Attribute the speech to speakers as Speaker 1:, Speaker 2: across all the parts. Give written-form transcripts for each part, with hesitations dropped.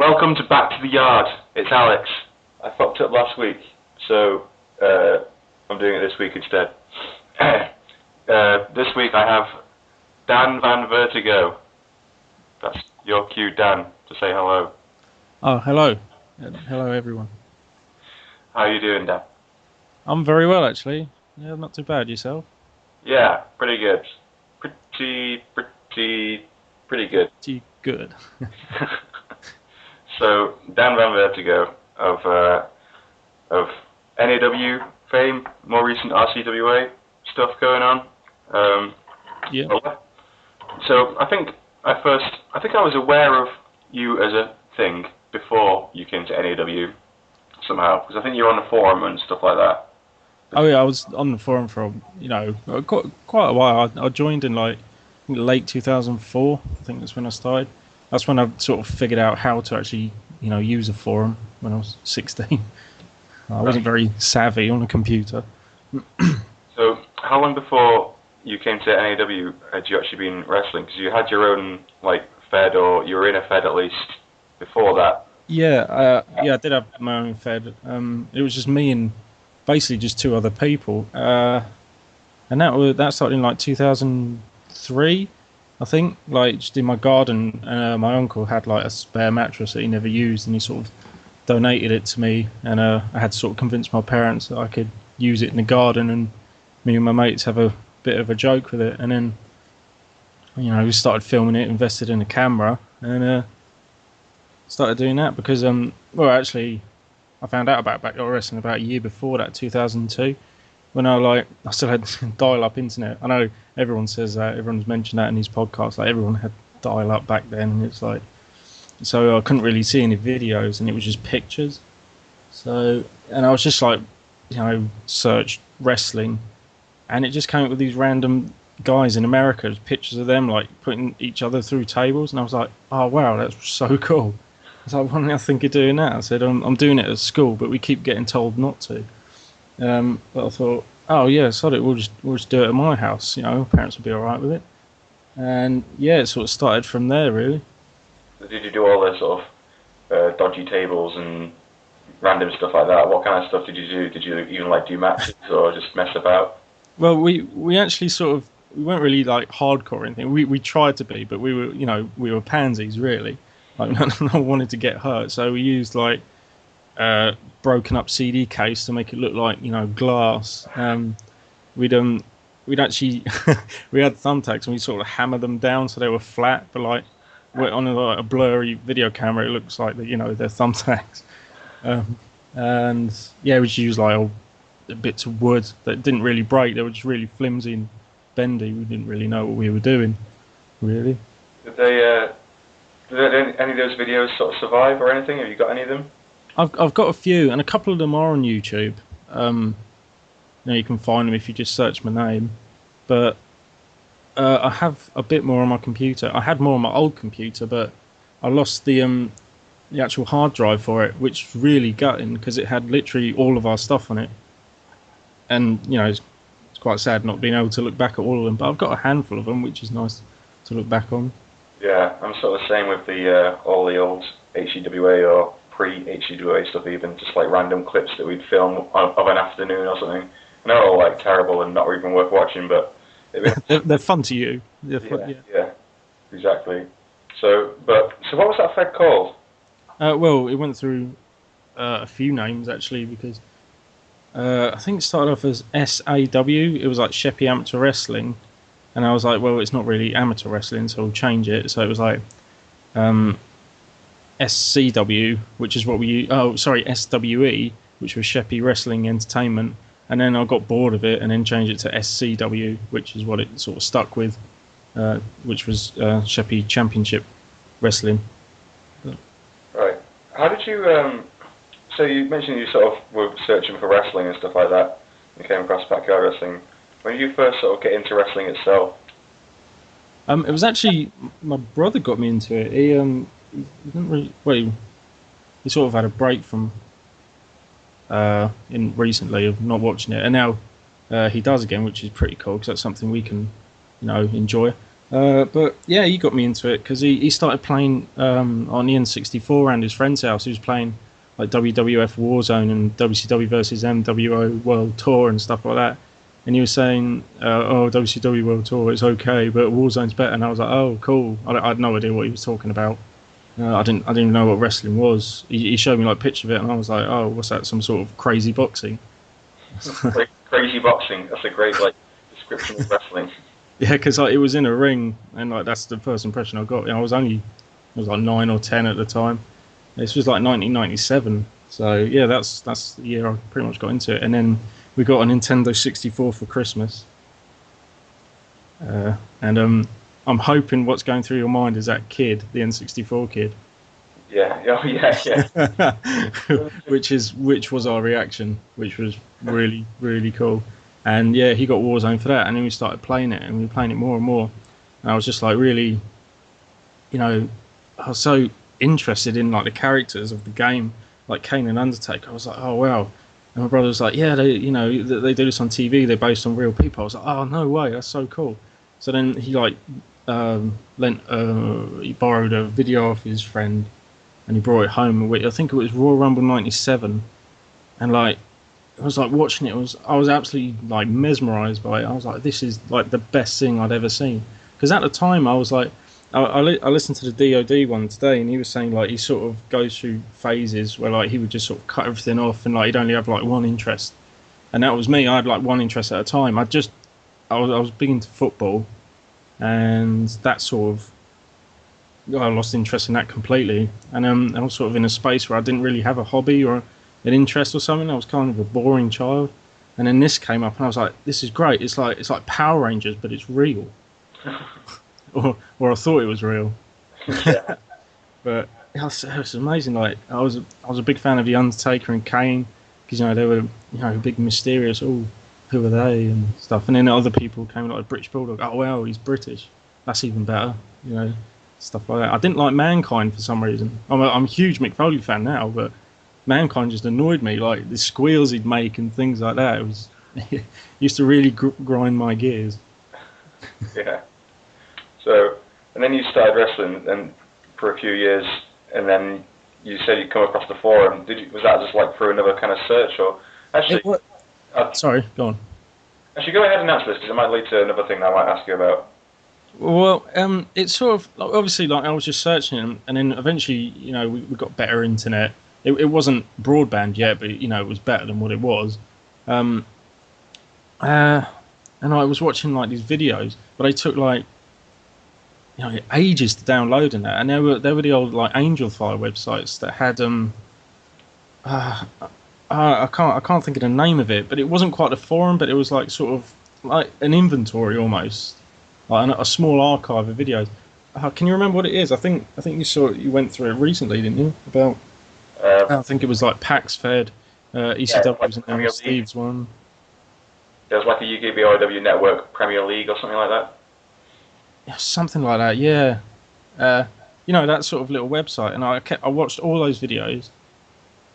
Speaker 1: Welcome to Back to the Yard. It's Alex. I fucked up last week, so I'm doing it this week instead. This week I have Dan van Virtigo. That's your cue, Dan, to say hello.
Speaker 2: Oh, hello. Hello, everyone.
Speaker 1: How are you doing, Dan?
Speaker 2: I'm very well, actually. Yeah, not too bad. Yourself?
Speaker 1: Yeah, pretty good. Pretty good.
Speaker 2: Pretty good.
Speaker 1: So, Dan van Virtigo of NAW fame, more recent RCWA stuff going on.
Speaker 2: Yeah.
Speaker 1: So I think I was aware of you as a thing before you came to NAW somehow, because I think you're on the forum and stuff like that.
Speaker 2: Oh yeah, I was on the forum for quite a while. I joined in late 2004. I think that's when I started. That's when I sort of figured out how to actually use a forum when I was 16. I wasn't very savvy on a computer.
Speaker 1: So how long before you came to NAW had you actually been wrestling? Because you had your own fed, or you were in a fed at least before that.
Speaker 2: Yeah, I did have my own fed. It was just me and basically just two other people, and that started in 2003, I think. Just in my garden, my uncle had a spare mattress that he never used, and he sort of donated it to me, and I had to sort of convince my parents that I could use it in the garden, and me and my mates have a bit of a joke with it, and then we started filming it, invested in a camera, and started doing that because actually I found out about backyard wrestling about a year before that, 2002, when I still had dial-up internet. I know everyone says that, everyone's mentioned that in these podcasts, everyone had dial-up back then, and it's so I couldn't really see any videos, and it was just pictures. So, and I was just searched wrestling, and it just came up with these random guys in America, pictures of them putting each other through tables, and I was like, oh wow, that's so cool. I was like, why don't I think of doing that? I said, I'm doing it at school, but we keep getting told not to. But I thought, oh yeah, sod it, we'll just do it at my house. Parents will be all right with it. And yeah, it sort of started from there, really.
Speaker 1: So did you do all the sort of dodgy tables and random stuff like that? What kind of stuff did you do? Did you even do matches or just mess about?
Speaker 2: Well, we actually we weren't really hardcore or anything. We tried to be, but we were pansies, really. No one wanted to get hurt, so we used broken up CD case to make it look like glass. We'd actually we had thumbtacks, and we sort of hammered them down so they were flat, but on a blurry video camera it looks like they're thumbtacks. And yeah, we just used old bits of wood that didn't really break. They were just really flimsy and bendy. We didn't really know what we were doing, really.
Speaker 1: Did any of those videos sort of survive or anything? Have you got any of them?
Speaker 2: I've got a few, and a couple of them are on YouTube. You can find them if you just search my name. But I have a bit more on my computer. I had more on my old computer, but I lost the actual hard drive for it, which was really gutting because it had literally all of our stuff on it. And it's quite sad not being able to look back at all of them. But I've got a handful of them, which is nice to look back on.
Speaker 1: Yeah, I'm sort of the same with the all the old HCWA or pre-HCWA stuff, even just random clips that we'd film of an afternoon or something. And they're all terrible and not even worth watching, but
Speaker 2: they're fun to you.
Speaker 1: Yeah, exactly. So what was that fed called?
Speaker 2: Well, it went through a few names actually, because I think it started off as SAW. It was Sheppey Amateur Wrestling. And I was like, well, it's not really amateur wrestling, so we'll change it. So it was SCW, which is what SWE, which was Sheppey Wrestling Entertainment. And then I got bored of it and then changed it to SCW, which is what it sort of stuck with, which was Sheppey Championship Wrestling.
Speaker 1: Right. How did you... so you mentioned you sort of were searching for wrestling and stuff like that. You came across backyard wrestling. When did you first sort of get into wrestling itself?
Speaker 2: It was actually my brother got me into it. He didn't really. He sort of had a break from in recently of not watching it, and now he does again, which is pretty cool because that's something we can enjoy. But yeah, he got me into it because he started playing on the N64 around his friend's house. He was playing like WWF Warzone and WCW versus MWO World Tour and stuff like that. And he was saying, "Oh, WCW World Tour, it's okay, but Warzone's better." And I was like, "Oh, cool." I had no idea what he was talking about. I didn't even know what wrestling was. He showed me like a picture of it, and I was like, "Oh, what's that? Some sort of crazy boxing?"
Speaker 1: Crazy boxing. That's a great like description of wrestling.
Speaker 2: Yeah, because like, it was in a ring, and like that's the first impression I got. You know, I was like 9 or 10 at the time. This was like 1997, so yeah, that's the year I pretty much got into it. And then we got a Nintendo 64 for Christmas, and I'm hoping what's going through your mind is that kid, the N64 kid.
Speaker 1: Yeah. Oh yeah.
Speaker 2: which was our reaction, which was really cool. And yeah, he got Warzone for that, and then we started playing it, and we were playing it more and more. And I was just like really, I was so interested in like the characters of the game, like Kane and Undertaker. I was like, oh wow. And my brother was like, yeah, they do this on TV. They're based on real people. I was like, oh no way, that's so cool. So then he like he borrowed a video off his friend, and he brought it home. I think it was Royal Rumble '97, and like. I was like watching it. I was absolutely like mesmerized by it. I was like, this is like the best thing I'd ever seen. Because at the time, I was like, I listened to the DOD one today, and he was saying like he sort of goes through phases where like he would just sort of cut everything off, and like he'd only have like one interest. And that was me. I had like one interest at a time. I was big into football, and that sort of I lost interest in that completely. And I was sort of in a space where I didn't really have a hobby or an interest or something. I was kind of a boring child, and then this came up, and I was like, "This is great! It's like Power Rangers, but it's real." or I thought it was real.
Speaker 1: Yeah.
Speaker 2: But it was amazing. Like I was a big fan of the Undertaker and Kane because they were big mysterious. Oh, who are they and stuff. And then other people came like British Bulldog. Oh wow, he's British. That's even better. Stuff like that. I didn't like Mankind for some reason. I'm a huge Mick Foley fan now, but Mankind just annoyed me, like the squeals he'd make and things like that. It was used to really grind my gears.
Speaker 1: Yeah. So, and then you started wrestling, and for a few years, and then you said you come across the forum. Was that just like through another kind of search, or actually?
Speaker 2: Sorry, go on.
Speaker 1: Actually, go ahead and answer this because it might lead to another thing that I might ask you about.
Speaker 2: Well, it's sort of obviously like I was just searching, and then eventually, we got better internet. It wasn't broadband yet, but it was better than what it was. And I was watching like these videos, but they took like ages to download and that. And there were the old like Angel Fire websites that had I can't think of the name of it, but it wasn't quite a forum, but it was like sort of like an inventory almost, like a small archive of videos. Can you remember what it is? I think you went through it recently, didn't you? About I think it was like PAX Fed, ECW was in there, Steve's one.
Speaker 1: There was like a UKBYW network Premier League or something like that.
Speaker 2: Yeah, something like that. Yeah, that sort of little website, and I watched all those videos,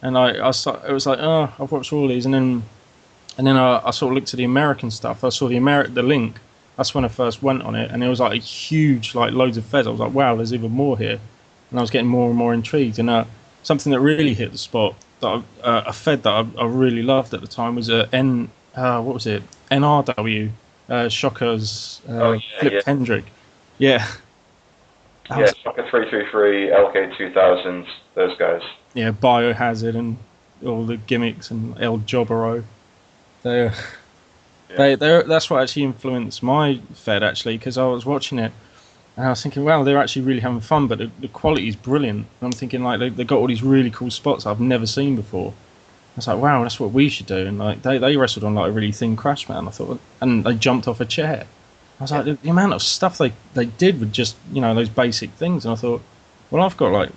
Speaker 2: and it was like, oh, I've watched all these, and then I sort of looked at the American stuff. I saw the link. That's when I first went on it, and it was like a huge, like loads of feds. I was like, wow, there's even more here, and I was getting more and more intrigued. And something that really hit the spot, that a Fed that I really loved at the time was what was it? NRW, Shocker's Flip Hendrick. Yeah.
Speaker 1: Yeah, Shocker 333, LK 2000, those guys.
Speaker 2: Yeah, Biohazard and all the gimmicks and El Jobero. That's what actually influenced my Fed, actually, because I was watching it and I was thinking, wow, they're actually really having fun, but the quality is brilliant. And I'm thinking, like, they got all these really cool spots I've never seen before. I was like, wow, that's what we should do. And like they wrestled on like a really thin crash mat, I thought, and they jumped off a chair. I was like, the amount of stuff they did with just those basic things, and I thought, well, I've got like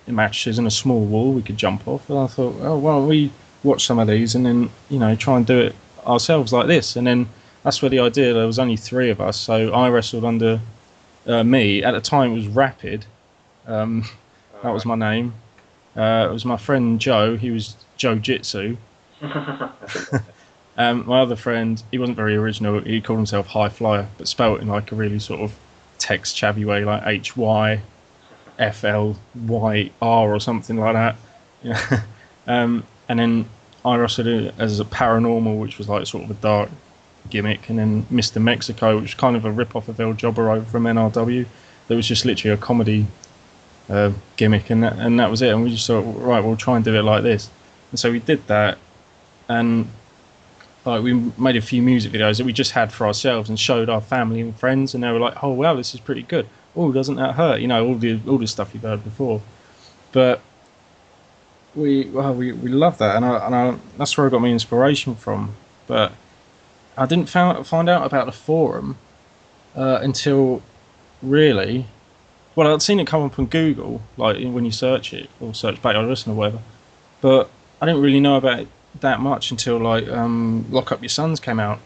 Speaker 2: matches and a small wall we could jump off, and I thought, oh, why don't we watch some of these and then try and do it ourselves like this. And then that's where the idea. There was only 3 of us, so I wrestled under me at the time. It was Rapid. That was my name. It was my friend Joe. He was Joe Jitsu. My other friend, he wasn't very original. He called himself High Flyer, but spelt in like a really sort of text chavvy way, like HYFLYR or something like that. Yeah. And then I also did it as a paranormal, which was like sort of a dark gimmick, and then Mr. Mexico, which was kind of a rip-off of El Jobber over from NRW. That was just literally a comedy gimmick, and that was it. And we just thought, right, we'll try and do it like this. And so we did that, and like we made a few music videos that we just had for ourselves and showed our family and friends, and they were like, "Oh wow, this is pretty good. Oh, doesn't that hurt?" You know, all the stuff you've heard before. But we love that, and that's where I got my inspiration from. But I didn't find out about the forum until really. Well, I'd seen it come up on Google, like when you search it or search Back or Listen or whatever. But I didn't really know about it that much until like Lock Up Your Sons came out,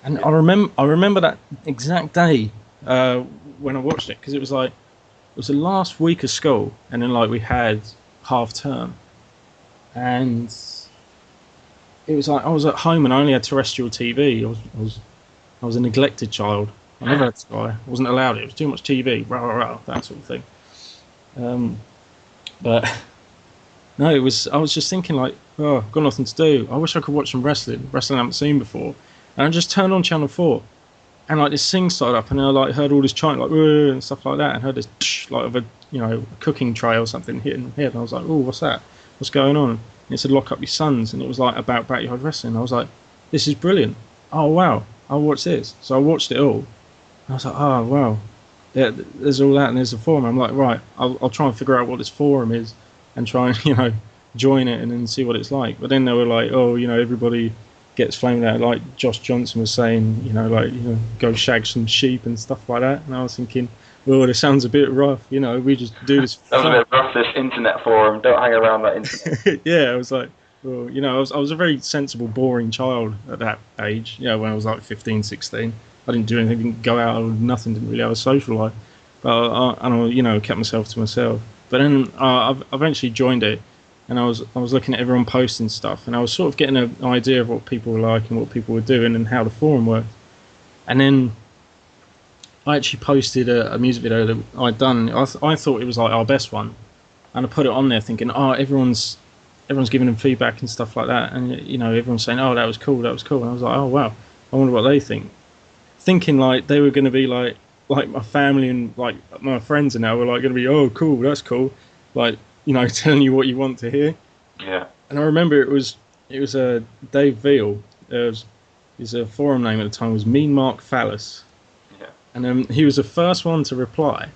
Speaker 2: and I remember that exact day when I watched it, because it was the last week of school, and then like we had half term, and it was like I was at home and I only had terrestrial TV. I was a neglected child. I never had Sky. I wasn't allowed it. It was too much TV, rah, rah, rah, that sort of thing. But no, I was just thinking like, oh, I've got nothing to do. I wish I could watch some wrestling I haven't seen before. And I just turned on Channel 4, and like this thing started up, and I like heard all this chanting like and stuff like that, and heard this like of a cooking tray or something hitting my head, and I was like, oh, what's that? What's going on? And it said Lock Up Your Sons, and it was like about backyard wrestling. I was like, this is brilliant. Oh wow, I'll watch this. So I watched it all. I was like, oh, wow. Yeah, there's all that, and there's a forum. I'm like, right, I'll try and figure out what this forum is and try and, join it and then see what it's like. But then they were like, oh, everybody gets flamed out. Like Josh Johnson was saying, go shag some sheep and stuff like that. And I was thinking, well, this sounds a bit rough. We just do this.
Speaker 1: That was a bit rough, this internet forum. Don't hang around that internet.
Speaker 2: Yeah, I was like, well, I was a very sensible, boring child at that age, when I was like 15, 16. I didn't do anything, didn't go out or nothing, didn't really have a social life. But I kept myself to myself. But then I eventually joined it, and I was looking at everyone posting stuff, and I was sort of getting an idea of what people were like and what people were doing and how the forum worked. And then I actually posted a music video that I'd done. I thought it was like our best one, and I put it on there thinking, oh, everyone's giving them feedback and stuff like that, and everyone's saying, oh, that was cool. And I was like, oh wow, I wonder what they think. Thinking like they were going to be like my family and like my friends and now were like going to be, oh cool, that's cool, like telling you what you want to hear.
Speaker 1: Yeah.
Speaker 2: And I remember it was Dave Veal. His forum name at the time was Mean Mark Phallus.
Speaker 1: Yeah.
Speaker 2: And he was the first one to reply,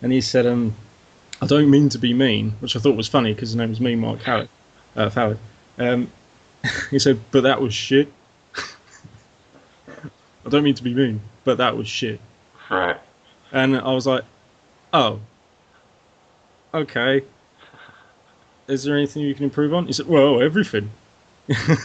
Speaker 2: and he said, I don't mean to be mean, which I thought was funny because his name was Mean Mark Phallus. He said, but that was shit. I don't mean to be mean, but that was shit.
Speaker 1: Right.
Speaker 2: And I was like, oh, okay. Is there anything you can improve on? He said, well, everything.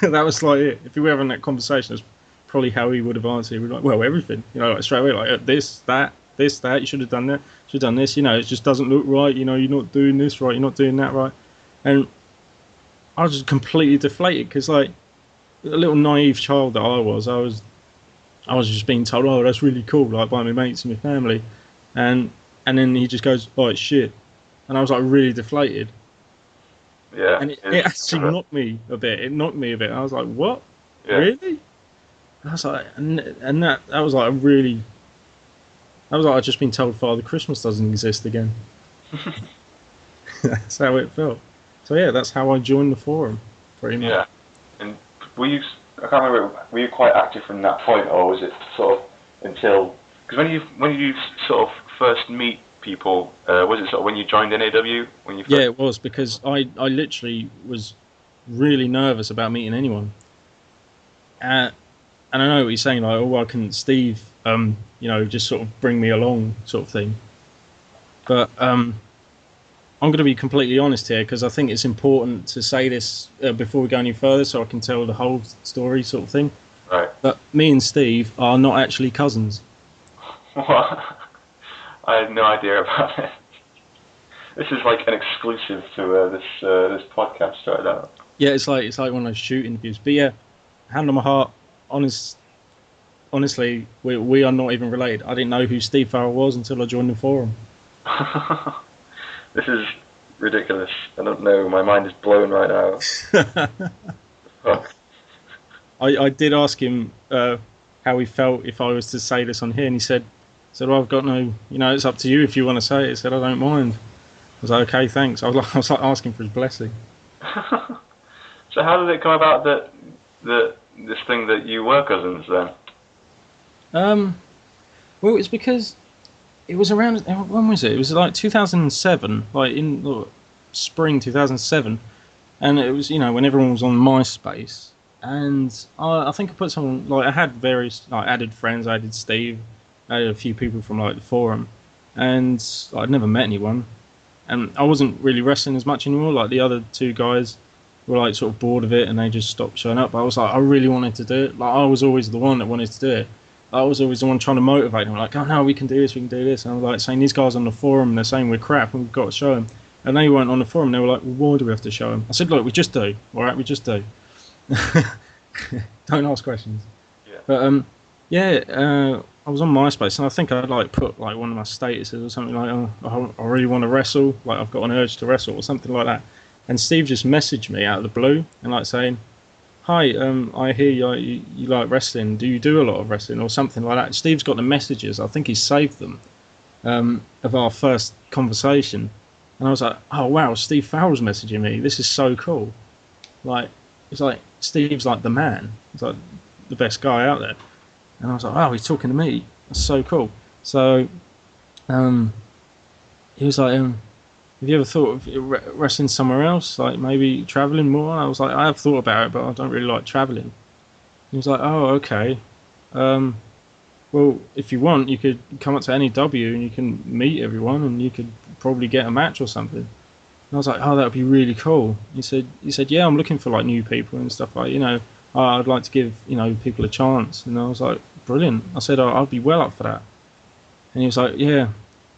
Speaker 2: That was like it. If we were having that conversation, that's probably how he would have answered. He would be like, well, everything. Like straight away, like this, that, you should have done that, should have done this, it just doesn't look right, you're not doing this right, you're not doing that right. And I was just completely deflated because, like, a little naive child that I was just being told, oh, that's really cool, like by my mates and my family, and then he just goes, oh, it's shit, and I was like really deflated.
Speaker 1: Yeah.
Speaker 2: And it actually knocked me a bit. I was like, what?
Speaker 1: Yeah.
Speaker 2: Really? And I was like, and that was like I'd just been told Father Christmas doesn't exist again. That's how it felt. So yeah, that's how I joined the forum, pretty much.
Speaker 1: Yeah. And I can't remember, were you quite active from that point, or was it sort of until, because when you sort of first meet people, was it sort of when you joined NAW? Yeah,
Speaker 2: it was, because I literally was really nervous about meeting anyone. And I know what you're saying, like, oh, why couldn't Steve, just sort of bring me along, sort of thing. But I'm going to be completely honest here, because I think it's important to say this before we go any further, so I can tell the whole story, sort of thing.
Speaker 1: Right. But
Speaker 2: me and Steve are not actually cousins.
Speaker 1: What? I had no idea about it. This is like an exclusive to this podcast right now.
Speaker 2: Yeah, it's like one of those shoot interviews. But yeah, hand on my heart, honest honestly, we are not even related. I didn't know who Steve Farrell was until I joined the forum.
Speaker 1: This is ridiculous. I don't know. My mind is blown right now. Fuck.
Speaker 2: I did ask him how he felt if I was to say this on here, and he said, well, I've got no, it's up to you if you want to say it. He said, I don't mind. I was like, okay, thanks. I was like asking for his blessing.
Speaker 1: So how did it come about that this thing that you were cousins then?
Speaker 2: Well, it's because it was around, when was it? It was like 2007, like in spring 2007, and it was, when everyone was on MySpace. And I think I put some, like, I had various, like, added friends. I added Steve, I had a few people from, like, the forum, and I'd never met anyone. And I wasn't really wrestling as much anymore. Like, the other two guys were, like, sort of bored of it, and they just stopped showing up. But I was like, I really wanted to do it. Like, I was always the one that wanted to do it. I was always the one trying to motivate them. Like, oh, no, we can do this, we can do this. And I was, like, saying, these guys on the forum, they're saying we're crap, and we've got to show them. And they weren't on the forum. They were like, well, why do we have to show them? I said, look, we just do. All right, we just do. Don't ask questions.
Speaker 1: Yeah.
Speaker 2: But I was on MySpace, and I think I like put like one of my statuses or something like, oh, I really want to wrestle, like I've got an urge to wrestle or something like that. And Steve just messaged me out of the blue and like saying, hi, I hear you like wrestling. Do you do a lot of wrestling or something like that? Steve's got the messages. I think he saved them of our first conversation, and I was like, oh wow, Steve Farrell's messaging me. This is so cool. Like, it's like Steve's like the man. He's like the best guy out there. And I was like, oh, he's talking to me. That's so cool. So he was like, have you ever thought of wrestling somewhere else? Like maybe traveling more? And I was like, I have thought about it, but I don't really like traveling. He was like, oh, okay. Well, if you want, you could come up to NEW and you can meet everyone and you could probably get a match or something. And I was like, oh, that would be really cool. He said, yeah, I'm looking for like new people and stuff like, I'd like to give, people a chance. And I was like, brilliant. I said, I'll be well up for that. And he was like, yeah,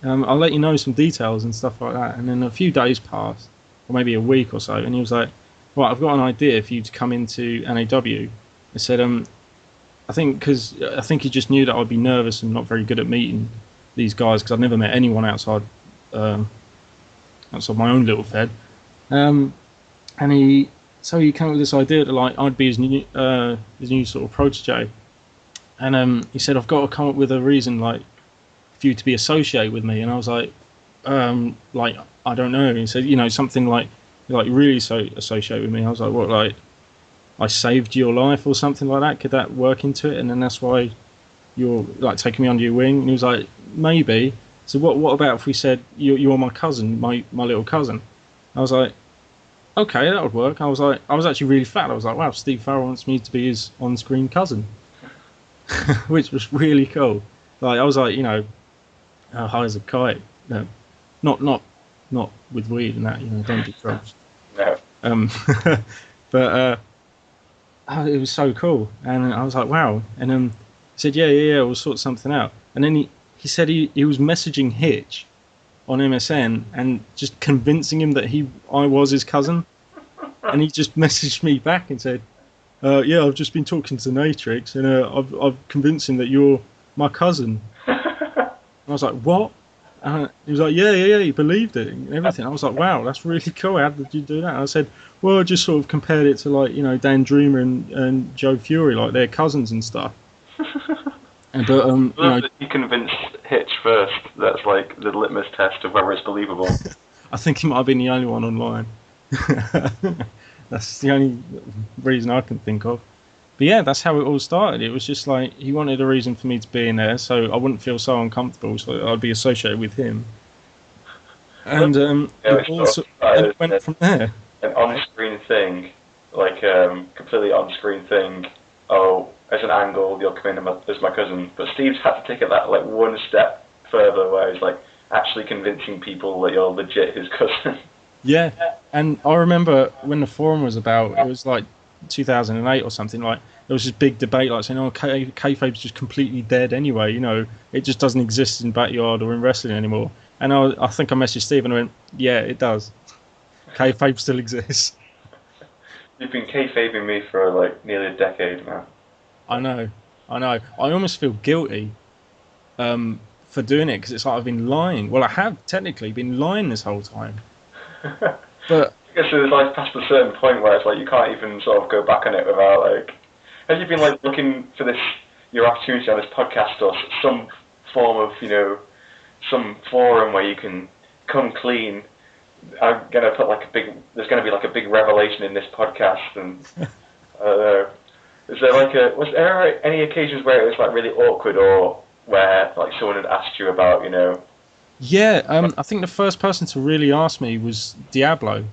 Speaker 2: I'll let you know some details and stuff like that. And then a few days passed, or maybe a week or so. And he was like, right, I've got an idea for you to come into NAW. I said, I think he just knew that I'd be nervous and not very good at meeting these guys because I'd never met anyone outside my own little fed. And he came up with this idea that like I'd be his new sort of protege. And he said, I've got to come up with a reason like for you to be associated with me. And I was like I don't know. He said, something like really so associate with me. I was like, what, like I saved your life or something like that? Could that work into it? And then that's why you're like taking me under your wing? And he was like, maybe. So what about if we said you're my cousin, my little cousin? I was like, okay, that would work. I was actually really fat. I was like, wow, Steve Farrell wants me to be his on-screen cousin, which was really cool. Like I was like, high as a kite. Not with weed and that. Don't do drugs.
Speaker 1: No.
Speaker 2: But it was so cool, and I was like, wow. And he said, yeah, we'll sort something out. And then he said he was messaging Hitch on MSN and just convincing him that I was his cousin. And he just messaged me back and said, yeah, I've just been talking to Natrix and I've convinced him that you're my cousin. And I was like, what? And he was like, yeah, he believed it and everything. I was like, wow, that's really cool. How did you do that? And I said, well, I just sort of compared it to like, Dan Dreamer and Joe Fury, like they're cousins and stuff. But
Speaker 1: you convinced Hitch first. That's like the litmus test of whether it's believable.
Speaker 2: I think he might have been the only one online. That's the only reason I can think of. But yeah, that's how it all started. It was just like he wanted a reason for me to be in there, so I wouldn't feel so uncomfortable, so I'd be associated with him. And it went from there.
Speaker 1: An on-screen thing, like completely on-screen thing. Oh, as an angle, you'll come in as my cousin. But Steve's had to take it that like one step further, where he's like actually convincing people that you're legit his cousin.
Speaker 2: Yeah, and I remember when the forum was about, it was like 2008 or something, like there was this big debate like saying, oh, kayfabe's just completely dead anyway, it just doesn't exist in Backyard or in wrestling anymore. And I think I messaged Steve and I went, yeah, it does. Kayfabe still exists.
Speaker 1: You've been kayfabing me for like nearly a decade now.
Speaker 2: I know. I know. I almost feel guilty for doing it because it's like I've been lying. Well, I have technically been lying this whole time, but
Speaker 1: I guess it's like past a certain point where it's like you can't even sort of go back on it without like. Have you been like looking for this your opportunity on this podcast or some form of some forum where you can come clean? I'm gonna put like a big. There's gonna be like a big revelation in this podcast, and I don't know. Is there like a? Was there any occasions where it was like really awkward or where like someone had asked you about
Speaker 2: yeah, I think the first person to really ask me was Diablo.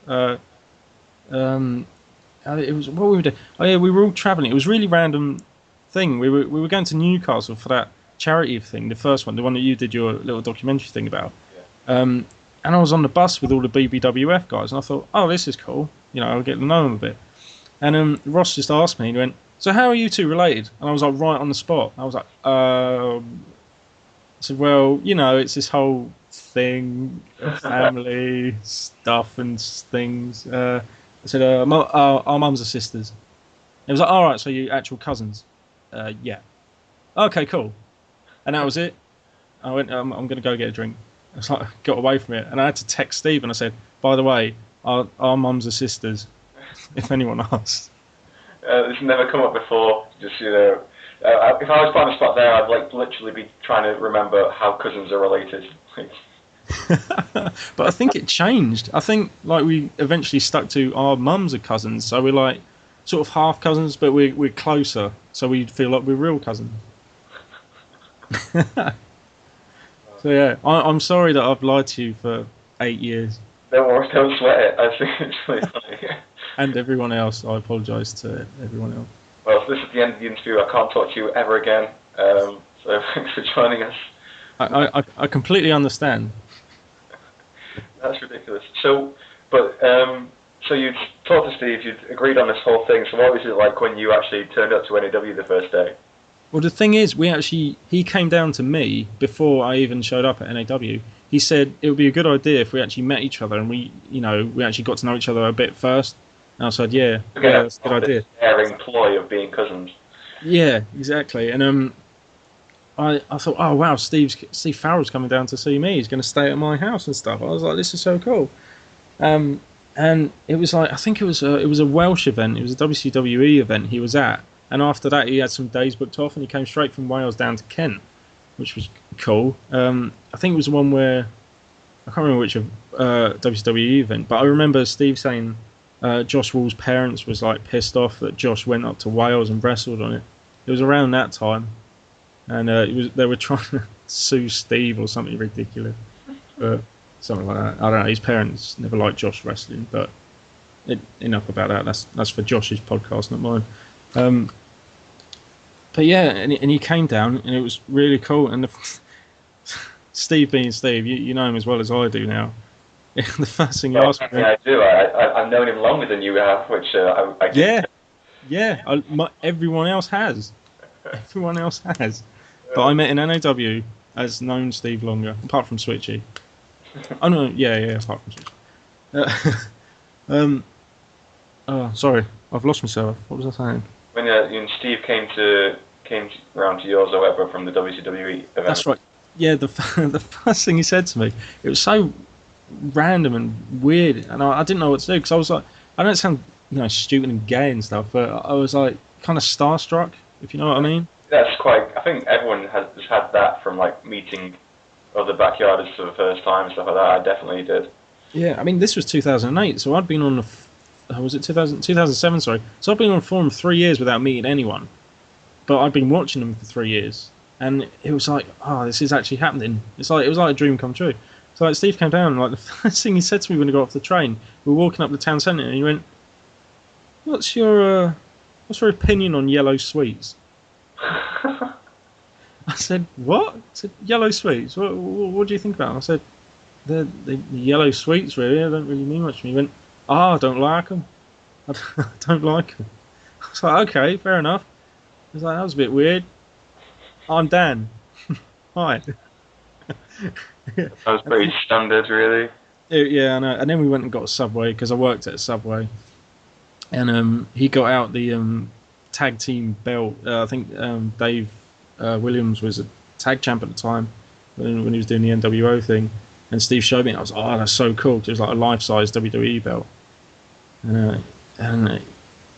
Speaker 2: Uh, um, it was what we were doing. Oh yeah, we were all traveling. It was a really random thing. We were going to Newcastle for that charity thing, the first one, the one that you did your little documentary thing about. Um, and I was on the bus with all the BBWF guys, and I thought, oh, this is cool. I'll get to know them a bit. And Ross just asked me, and he went, so how are you two related? And I was like, right on the spot. I was like, I said, well, it's this whole thing, family stuff and things. I said, our mums are sisters. It was like, all right, so you actual cousins? Yeah. Okay, cool. And that was it. I went, I'm going to go get a drink. I was like, got away from it, and I had to text Steve, and I said, by the way, our mums are sisters. If anyone asks.
Speaker 1: This has never come up before. Just if I was put on the spot there, I'd like literally be trying to remember how cousins are related.
Speaker 2: But I think it changed. I think like we eventually stuck to our mums are cousins, so we're like sort of half cousins, but we're closer, so we feel like we're real cousins. So yeah, I'm sorry that I've lied to you for 8 years.
Speaker 1: Don't worry, don't sweat it. I think it's really funny.
Speaker 2: And everyone else, I apologise to everyone else.
Speaker 1: Well, this is the end of the interview. I can't talk to you ever again. So thanks for joining us.
Speaker 2: I completely understand.
Speaker 1: That's ridiculous. So you'd talked to Steve, you'd agreed on this whole thing. So what was it like when you actually turned up to NAW the first day?
Speaker 2: Well, the thing is, he came down to me before I even showed up at NAW. He said it would be a good idea if we actually met each other and we actually got to know each other a bit first. And I said, yeah, that's a good idea.
Speaker 1: Airing ploy of being cousins.
Speaker 2: Yeah, exactly. And I thought, oh wow, Steve Farrell's coming down to see me. He's going to stay at my house and stuff. I was like, this is so cool. And it was like, I think it was a Welsh event. It was a WCWE event he was at. And after that, he had some days booked off, and he came straight from Wales down to Kent, which was cool. I think it was the one where I can't remember which WWE event, but I remember Steve saying Josh Wall's parents was like pissed off that Josh went up to Wales and wrestled on it. It was around that time, and they were trying to sue Steve or something ridiculous, something like that. I don't know. His parents never liked Josh wrestling, but enough about that. That's for Josh's podcast, not mine. But yeah, and he came down, and it was really cool. And Steve being Steve, you know him as well as I do now. The first thing he asked me...
Speaker 1: Yeah, I do. I've known him longer than you have, which I
Speaker 2: Yeah. Everyone else has. Everyone else has. But I met in NAW as known Steve longer, apart from Switchy. Oh, no, yeah, apart from Switchy. Oh, sorry, I've lost myself. What was I saying?
Speaker 1: When you and Steve came round to yours or whatever from the WCW event.
Speaker 2: That's right. Yeah, the first thing he said to me, it was so random and weird, and I didn't know what to do because I was like, I don't sound stupid and gay and stuff, but I was like kind of starstruck, if you know what I mean.
Speaker 1: That's quite. I think everyone has had that from like meeting other backyarders for the first time and stuff like that. I definitely did.
Speaker 2: Yeah, I mean this was 2008, so I'd been on the. Was it 2007? Sorry. So I've been on forum 3 years without meeting anyone, but I've been watching them for 3 years, and it was like, oh, this is actually happening. It was like a dream come true. So like Steve came down, and like the first thing he said to me when he got off the train, we were walking up the town centre, and he went, "What's your opinion on yellow sweets?" I said, "What?" I said, "Yellow sweets. What do you think about them?" I said, "The yellow sweets really. They don't really mean much to me." He went, "Oh, I don't like them. I don't like them." I was like, okay, fair enough. I was like, that was a bit weird. I'm Dan. Hi.
Speaker 1: That was pretty standard, really.
Speaker 2: Yeah, I know. And then we went and got a Subway because I worked at a Subway. And he got out the tag team belt. I think Dave Williams was a tag champ at the time when he was doing the NWO thing, and Steve showed me, and I was like, oh, that's so cool. It was like a life-size WWE belt, and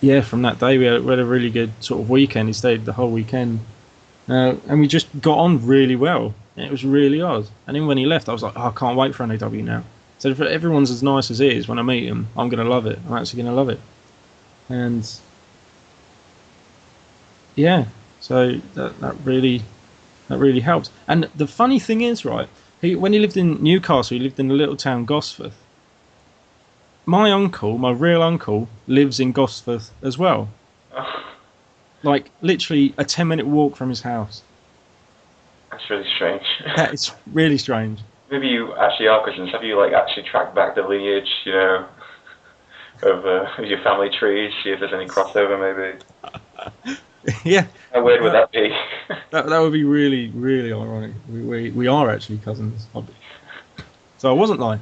Speaker 2: yeah, from that day we had a really good sort of weekend. He stayed the whole weekend, and we just got on really well. And it was really odd. And then when he left, I was like, oh, I can't wait for NAW now. So if everyone's as nice as it is, when I meet him, I'm going to love it. I'm actually going to love it. And yeah, so that really helped. And the funny thing is, right, when he lived in Newcastle, he lived in the little town Gosforth. My uncle, my real uncle, lives in Gosforth as well. Like literally a 10-minute walk from his house.
Speaker 1: That's really strange.
Speaker 2: That is really strange.
Speaker 1: Maybe you actually are cousins. Have you like actually tracked back the lineage, you know, of your family trees? See if there's any crossover, maybe.
Speaker 2: Yeah.
Speaker 1: How weird would that be?
Speaker 2: that would be really, really ironic. We are actually cousins. So I wasn't lying.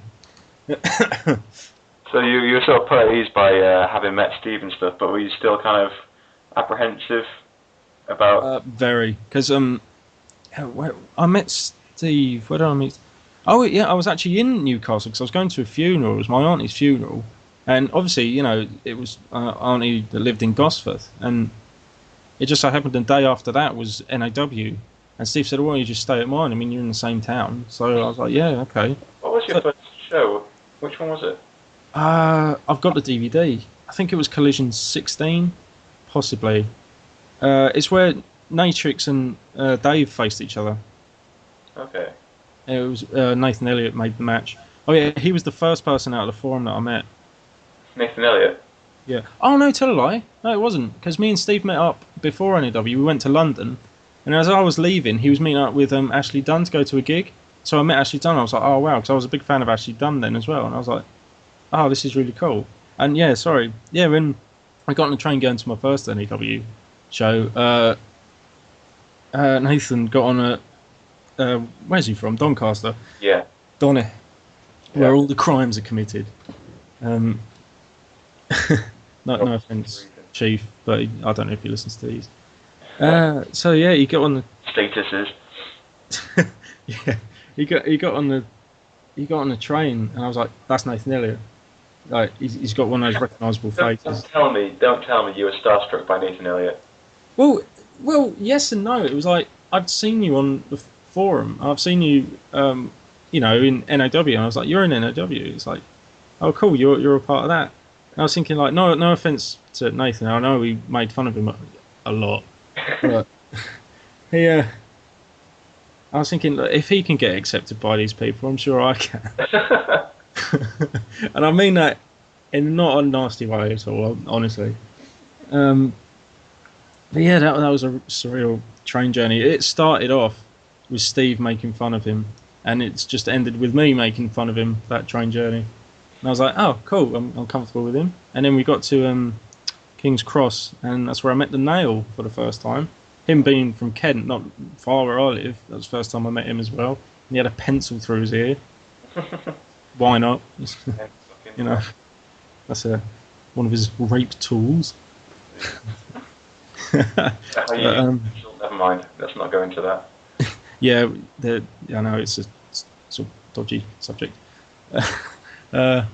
Speaker 1: So you were sort of put at ease by having met Steve and stuff, but were you still kind of apprehensive about?
Speaker 2: Very, because I met Steve. Where did I meet? Oh yeah, I was actually in Newcastle because I was going to a funeral. It was my auntie's funeral, and obviously, you know, it was auntie that lived in Gosforth, and it just so happened the day after that was NAW, and Steve said, "Why don't you just stay at mine? I mean, you're in the same town." So I was like, "Yeah, okay."
Speaker 1: What was your first show? Which one was it?
Speaker 2: I've got the DVD. I think it was Collision 16, possibly. It's where Natrix and Dave faced each other.
Speaker 1: Okay.
Speaker 2: It was Nathan Elliott made the match. Oh yeah, he was the first person out of the forum that I met.
Speaker 1: Nathan Elliott?
Speaker 2: Yeah. Oh no, tell a lie. No, it wasn't. Because me and Steve met up before NAW. We went to London, and as I was leaving, he was meeting up with Ashley Dunn to go to a gig. So I met Ashley Dunn. I was like, oh wow, because I was a big fan of Ashley Dunn then as well. And I was like, oh, this is really cool. And yeah, sorry. Yeah, when I got on the train going to my first NAW show, Nathan got on a where's he from? Doncaster.
Speaker 1: Yeah.
Speaker 2: Donny, where all the crimes are committed. No offense, Chief, but I don't know if he listens to these. So yeah, he got on the
Speaker 1: statuses.
Speaker 2: Yeah, he got on the train, and I was like, that's Nathan Elliott. Like he's got one of those recognisable faces.
Speaker 1: Don't tell me you were starstruck by Nathan Elliott.
Speaker 2: Well, yes and no. It was like I've seen you on the forum. I've seen you, you know, in NAW, and I was like, you're in NAW. It's like, oh, cool, you're a part of that. And I was thinking, like, no offense to Nathan. I know we made fun of him a lot, but I was thinking, look, if he can get accepted by these people, I'm sure I can. And I mean that in not a nasty way at all, honestly. But yeah, that was a surreal train journey. It started off with Steve making fun of him, and it's just ended with me making fun of him, that train journey. And I was like, oh, cool, I'm comfortable with him. And then we got to King's Cross, and that's where I met the Nail for the first time. Him being from Kent, not far where I live, that was the first time I met him as well. And he had a pencil through his ear. Why not? You know, that's one of his rape tools.
Speaker 1: Never mind, let's not go into that.
Speaker 2: Yeah, I know it's a sort of dodgy subject. And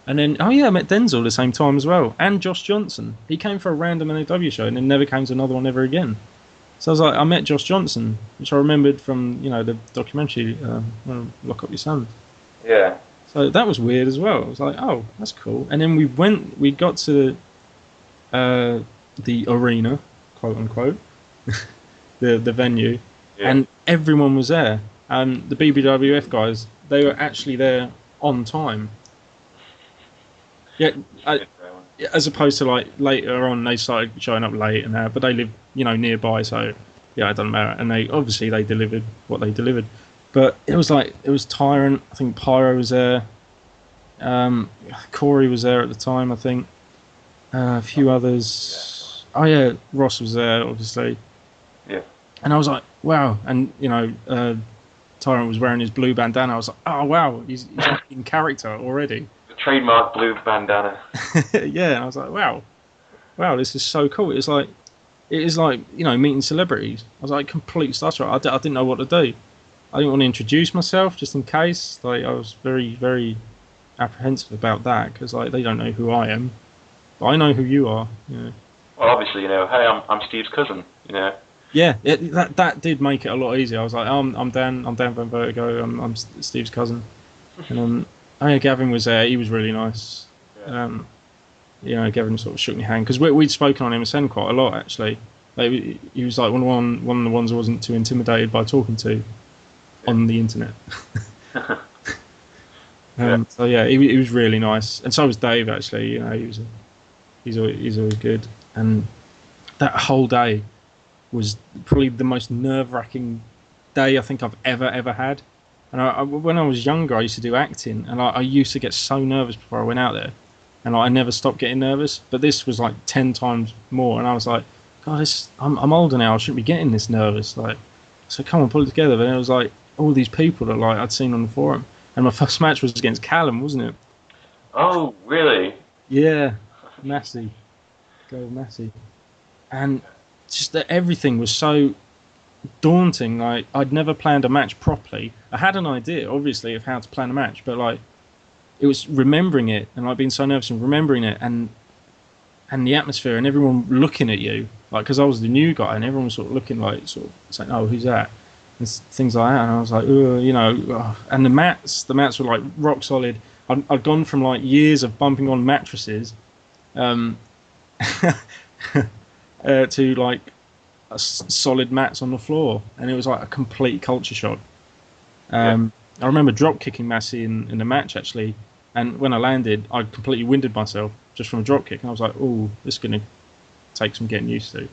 Speaker 2: then, oh yeah, I met Denzel at the same time as well, and Josh Johnson. He came for a random NAW show and then never came to another one ever again. So I was like, I met Josh Johnson, which I remembered from, you know, the documentary, Lock Up Your Son.
Speaker 1: Yeah.
Speaker 2: So that was weird as well. I was like, oh, that's cool. And then we got to the arena, quote unquote, the venue, yeah. And everyone was there. And the BBWF guys, they were actually there on time. Yeah, as opposed to like later on, they started showing up late and that, but they live, you know, nearby, so yeah, it doesn't matter. And they delivered what they delivered. But it was Tyrant. I think Pyro was there. Corey was there at the time, I think. A few others. Oh yeah, Ross was there, obviously.
Speaker 1: Yeah. And
Speaker 2: I was like, wow. And you know, Tyrant was wearing his blue bandana. I was like, oh wow, he's in character already.
Speaker 1: The trademark blue bandana.
Speaker 2: Yeah. And I was like, wow, this is so cool. It's like it is like, meeting celebrities. I was like complete starstruck. I didn't know what to do. I didn't want to introduce myself just in case. Like I was very very apprehensive about that because like they don't know who I am, but I know who you are.
Speaker 1: Well, obviously, hey, I'm Steve's cousin.
Speaker 2: Yeah, that did make it a lot easier. I was like, I'm Dan. I'm Dan from Vertigo. I'm Steve's cousin. And I mean, Gavin was there. He was really nice.
Speaker 1: Yeah.
Speaker 2: Gavin sort of shook my hand because we'd spoken on MSN quite a lot actually. Like, he was like one of the ones I wasn't too intimidated by talking to on the internet. So yeah, he was really nice, and so was Dave actually. He's always good, and that whole day was probably the most nerve-wracking day I think I've ever had. And when I was younger, I used to do acting, and I used to get so nervous before I went out there, and I never stopped getting nervous. But this was like 10 times more, and I was like, God, I'm older now. I shouldn't be getting this nervous. Like, so come on, pull it together. But it was like all these people that like I'd seen on the forum, and my first match was against Callum, wasn't it?
Speaker 1: Oh, really?
Speaker 2: Yeah, Massey, go Massey, and just that everything was so daunting. Like I'd never planned a match properly. I had an idea, obviously, of how to plan a match, but like it was remembering it and like being so nervous and remembering it and the atmosphere and everyone looking at you, like because I was the new guy and everyone was sort of looking like sort of saying, "Oh, who's that?" and things like that. And I was like, and the mats were like rock solid. I'd gone from like years of bumping on mattresses, to like solid mats on the floor, and it was like a complete culture shock. I remember drop kicking Massey in the match actually, and when I landed, I completely winded myself just from a drop kick, and I was like, "Oh, this is gonna take some getting used to."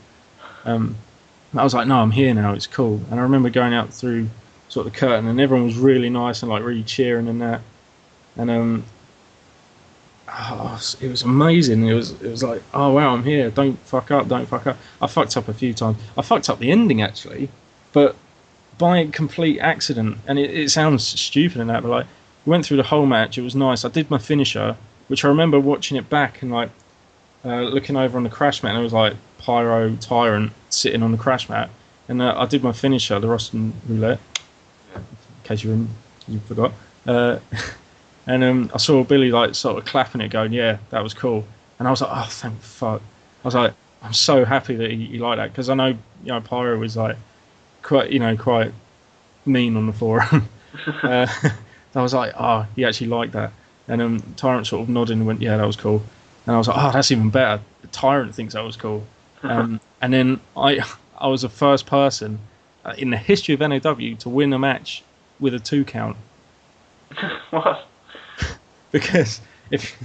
Speaker 2: I was like, "No, I'm here now. It's cool." And I remember going out through sort of the curtain, and everyone was really nice and like really cheering and that, and it was amazing. It was like, oh wow, I'm here. Don't fuck up. I fucked up a few times. I fucked up the ending actually, but by complete accident. And it sounds stupid in that, but like we went through the whole match. It was nice. I did my finisher, which I remember watching it back and like looking over on the crash mat, and it was like Pyro Tyrant sitting on the crash mat, and I did my finisher, the Russian roulette, in case you forgot. And I saw Billy like sort of clapping it, going, "Yeah, that was cool." And I was like, "Oh, thank fuck!" I was like, "I'm so happy that he liked that," because I know Pyro was like quite mean on the forum. I was like, "Oh, he actually liked that." And Tyrant sort of nodded and went, "Yeah, that was cool." And I was like, "Oh, that's even better." The Tyrant thinks that was cool. And then I was the first person in the history of NOW to win a match with a 2 count.
Speaker 1: What?
Speaker 2: Because if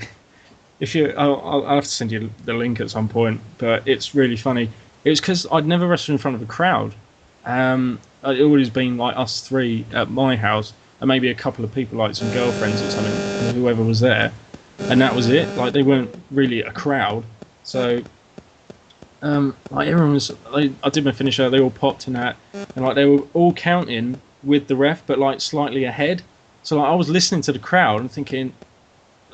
Speaker 2: you, I'll have to send you the link at some point, but it's really funny. It was because I'd never wrestled in front of a crowd. It always been like us 3 at my house, and maybe a couple of people, like some girlfriends or something, whoever was there, and that was it. Like they weren't really a crowd. So, like everyone was, I did my finisher. They all popped in that, and like they were all counting with the ref, but like slightly ahead. So like I was listening to the crowd and thinking.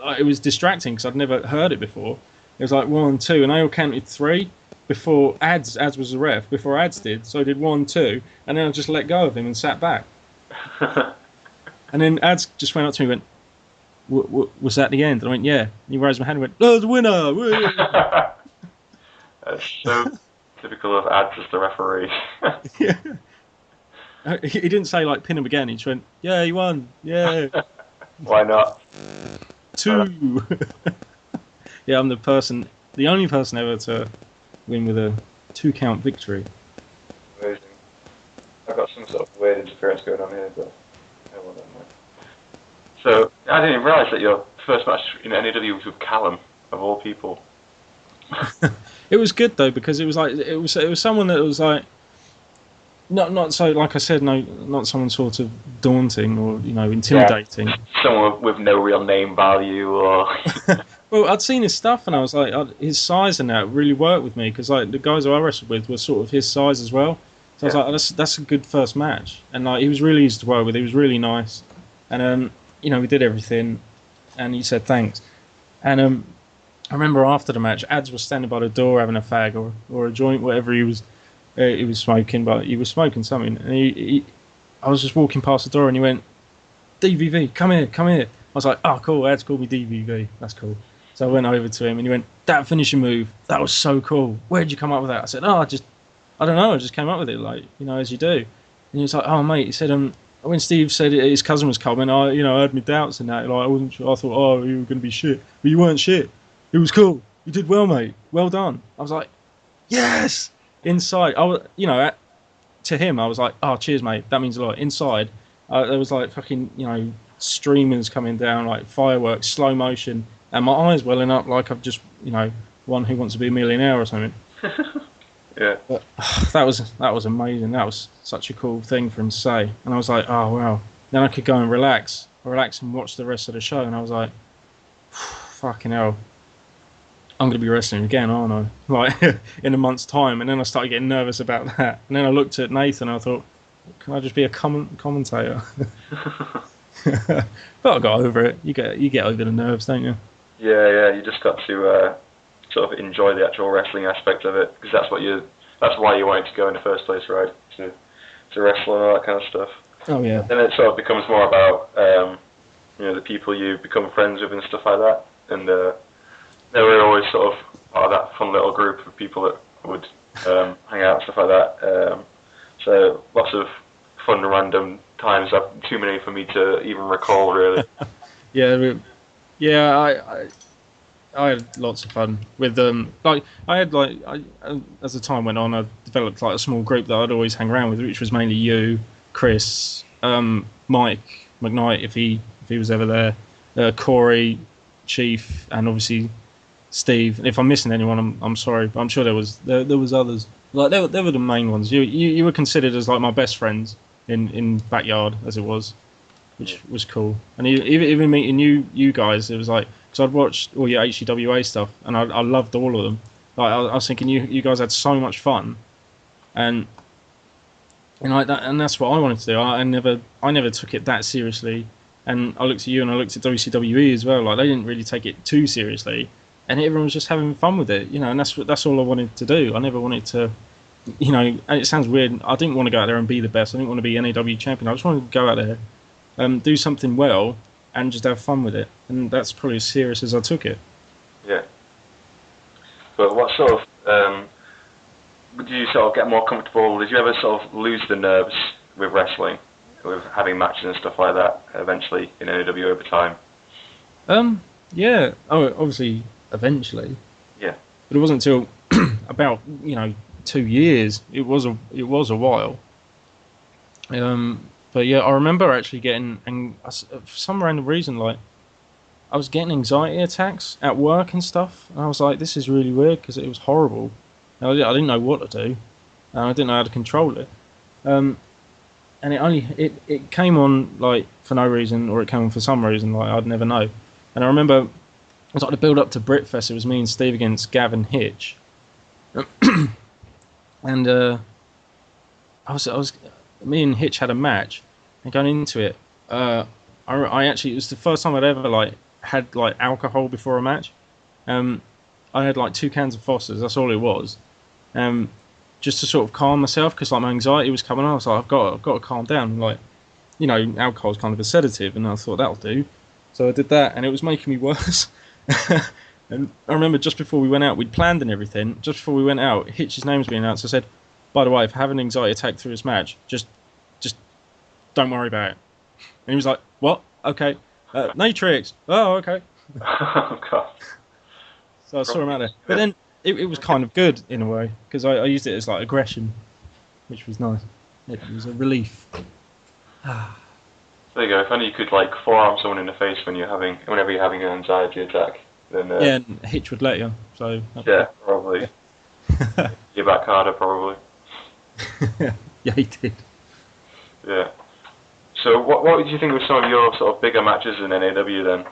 Speaker 2: It was distracting because I'd never heard it before. It was like 1, 2, and they all counted 3 before Ads was the ref, before Ads did. So I did 1, 2, and then I just let go of him and sat back. And then Ads just went up to me and went, "Was that the end?" And I went, "Yeah." And he raised my hand and went, "Oh, the winner!"
Speaker 1: That's so typical of Ads as the referee.
Speaker 2: Yeah. He didn't say like pin him again. He just went, "Yeah, he won. Yeah."
Speaker 1: Why not?
Speaker 2: 2. Yeah, I'm the only person ever to win with a 2 count victory.
Speaker 1: Amazing. I've got some sort of weird interference going on here, but I don't know. So I didn't even realise that your first match in NAW was with Callum, of all people.
Speaker 2: It was good though because it was like it was someone that was like not so, like I said, not someone sort of daunting or intimidating.
Speaker 1: Yeah, someone with no real name value or.
Speaker 2: Well, I'd seen his stuff and I was like, his size and that really worked with me because like the guys who I wrestled with were sort of his size as well. So I was like, that's a good first match, and like he was really easy to work with. He was really nice, and we did everything, and he said thanks, and I remember after the match, Ads was standing by the door having a fag or a joint, whatever he was smoking, but he was smoking something. And I was just walking past the door, and he went, "DVV, come here, come here." I was like, "Oh, cool, Ads called me DVV. That's cool." So I went over to him, and he went, "That finishing move, that was so cool. Where'd you come up with that?" I said, "Oh, I don't know, I just came up with it, like, as you do." And he was like, "Oh, mate," he said, when Steve said his cousin was coming, I had my doubts and that. Like, I wasn't sure. I thought, oh, you were going to be shit, but you weren't shit. It was cool. You did well, mate. Well done." I was like, yes. Inside, I was, to him, I was like, "Oh, cheers, mate. That means a lot." Inside, there was like fucking, streamers coming down, like fireworks, slow motion, and my eyes welling up like I've just, one Who Wants to Be a Millionaire or something.
Speaker 1: Yeah.
Speaker 2: But, that was amazing. That was such a cool thing for him to say. And I was like, oh wow. Then I could go and relax and watch the rest of the show. And I was like, fucking hell, I'm going to be wrestling again, aren't I? Like in a month's time. And then I started getting nervous about that. And then I looked at Nathan and I thought, can I just be a commentator? But I got over it. You get over the nerves, don't you?
Speaker 1: Yeah. You just got to sort of enjoy the actual wrestling aspect of it, because that's why you wanted to go in the first place, right? To wrestle and all that kind of stuff.
Speaker 2: Oh yeah.
Speaker 1: Then it sort of becomes more about the people you become friends with and stuff like that. And they were always sort of part of that fun little group of people that would hang out and stuff like that. So lots of fun random times, too many for me to even recall, really.
Speaker 2: Yeah. I had lots of fun with them. As the time went on, I developed like a small group that I'd always hang around with, which was mainly you, Chris, Mike McKnight if he was ever there, Corey, Chief, and obviously Steve. And if I'm missing anyone, I'm sorry, but I'm sure there was others. Like they were the main ones. You were considered as like my best friends in Backyard, as it was, which was cool. And even meeting you guys, it was like, because I'd watched all your HCWA stuff and I loved all of them. Like I was thinking, you guys had so much fun, and like that, and that's what I wanted to do. I never took it that seriously. And I looked at you and I looked at WCWE as well. Like they didn't really take it too seriously, and everyone was just having fun with it, And that's all I wanted to do. I never wanted to, And it sounds weird. I didn't want to go out there and be the best. I didn't want to be NAW champion. I just wanted to go out there, do something well, and just have fun with it. And that's probably as serious as I took it.
Speaker 1: Yeah. But what sort of did you sort of get more comfortable? Did you ever sort of lose the nerves with wrestling, with having matches and stuff like that? Eventually in NAW over time.
Speaker 2: Yeah. Oh, obviously, eventually.
Speaker 1: Yeah.
Speaker 2: But it wasn't until about 2 years. It was a while. But yeah, I remember actually getting, and for some random reason, like I was getting anxiety attacks at work and stuff. And I was like, this is really weird because it was horrible. And I didn't know what to do, and I didn't know how to control it. And it came on like for no reason, or it came on for some reason, like I'd never know. And I remember it was like the build up to Britfest. It was me and Steve against Gavin Hitch, and me and Hitch had a match, and going into it, I actually, it was the first time I'd ever like had like alcohol before a match. I had like 2 cans of Foster's. That's all it was, just to sort of calm myself, because like my anxiety was coming on. I was like, I've got to calm down. Like, alcohol's kind of a sedative, and I thought that'll do. So I did that, and it was making me worse. And I remember just before we went out, we'd planned and everything. Just before we went out, Hitch's name was being announced. I said, by the way, if I have an anxiety attack through this match, just don't worry about it. And he was like, what? Okay. Natrix. Oh, okay.
Speaker 1: Oh, God.
Speaker 2: So I saw him out there. But then it was kind of good in a way, because I used it as like aggression, which was nice. It was a relief.
Speaker 1: There you go. If only you could like forearm someone in the face whenever you're having an anxiety attack, then
Speaker 2: yeah, and Hitch would let you. So
Speaker 1: yeah, probably. Yeah. You're back harder, probably.
Speaker 2: Yeah, he did.
Speaker 1: Yeah. So what did you think were some of your sort of bigger matches in NAW then?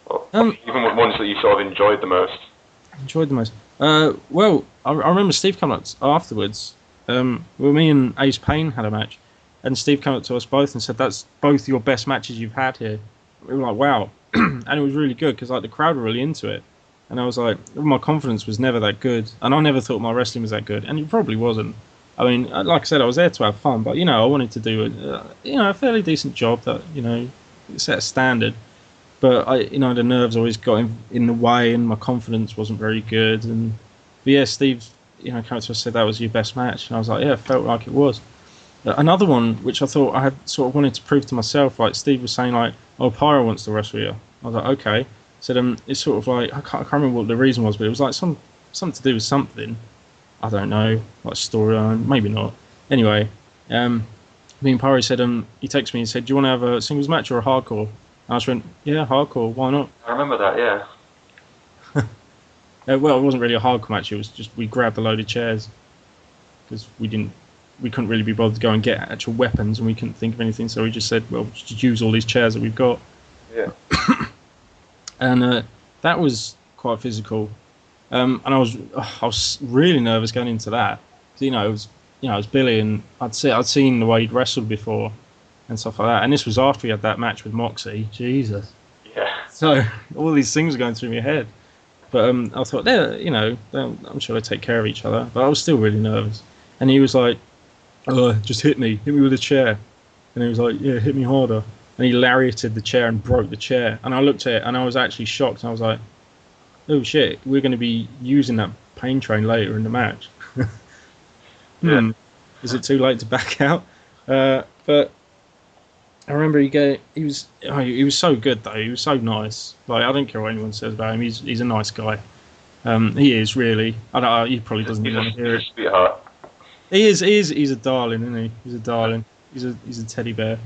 Speaker 1: Or even ones that you sort of enjoyed the most?
Speaker 2: Well, I remember Steve coming up afterwards. Me and Ace Payne had a match, and Steve came up to us both and said, "That's both your best matches you've had here." We were like, "Wow," and it was really good because like the crowd were really into it. And I was like, my confidence was never that good, and I never thought my wrestling was that good, and it probably wasn't. I mean, like I said, I was there to have fun, but I wanted to do a fairly decent job that set a standard. But the nerves always got in the way, and my confidence wasn't very good. But yeah, Steve, came to us and said that was your best match, and I was like, yeah, it felt like it was. Another one which I thought I had sort of wanted to prove to myself, like Steve was saying, like, oh, Pyro wants to wrestle you. I was like, okay. Said it's sort of like I can't remember what the reason was, but it was like something to do with something. I don't know, like storyline, maybe not. Anyway, me and Pyro said he texted me and said, do you want to have a singles match or a hardcore? And I just went, yeah, hardcore, why not?
Speaker 1: I remember that, yeah.
Speaker 2: Well, it wasn't really a hardcore match. It was just we grabbed a load of chairs because we couldn't really be bothered to go and get actual weapons, and we couldn't think of anything. So we just said, well, just use all these chairs that we've got.
Speaker 1: Yeah.
Speaker 2: And that was quite physical. And I was really nervous going into that. Because, it was Billy, and I'd seen the way he'd wrestled before and stuff like that. And this was after he had that match with Moxie. Jesus.
Speaker 1: Yeah.
Speaker 2: So all these things were going through my head. But I thought, I'm sure they take care of each other. But I was still really nervous. And he was like, just hit me with a chair. And he was like, yeah, hit me harder. And he lariated the chair and broke the chair. And I looked at it and I was actually shocked. And I was like, oh shit, we're going to be using that pain train later in the match.
Speaker 1: Yeah.
Speaker 2: Is it too late to back out? But I remember he was so good though. He was so nice. Like, I don't care what anyone says about him. He's a nice guy. He is really. I don't know, he probably doesn't even want to hear it.
Speaker 1: Sweetheart.
Speaker 2: He is. He's a darling, isn't he? He's a darling. He's a teddy bear.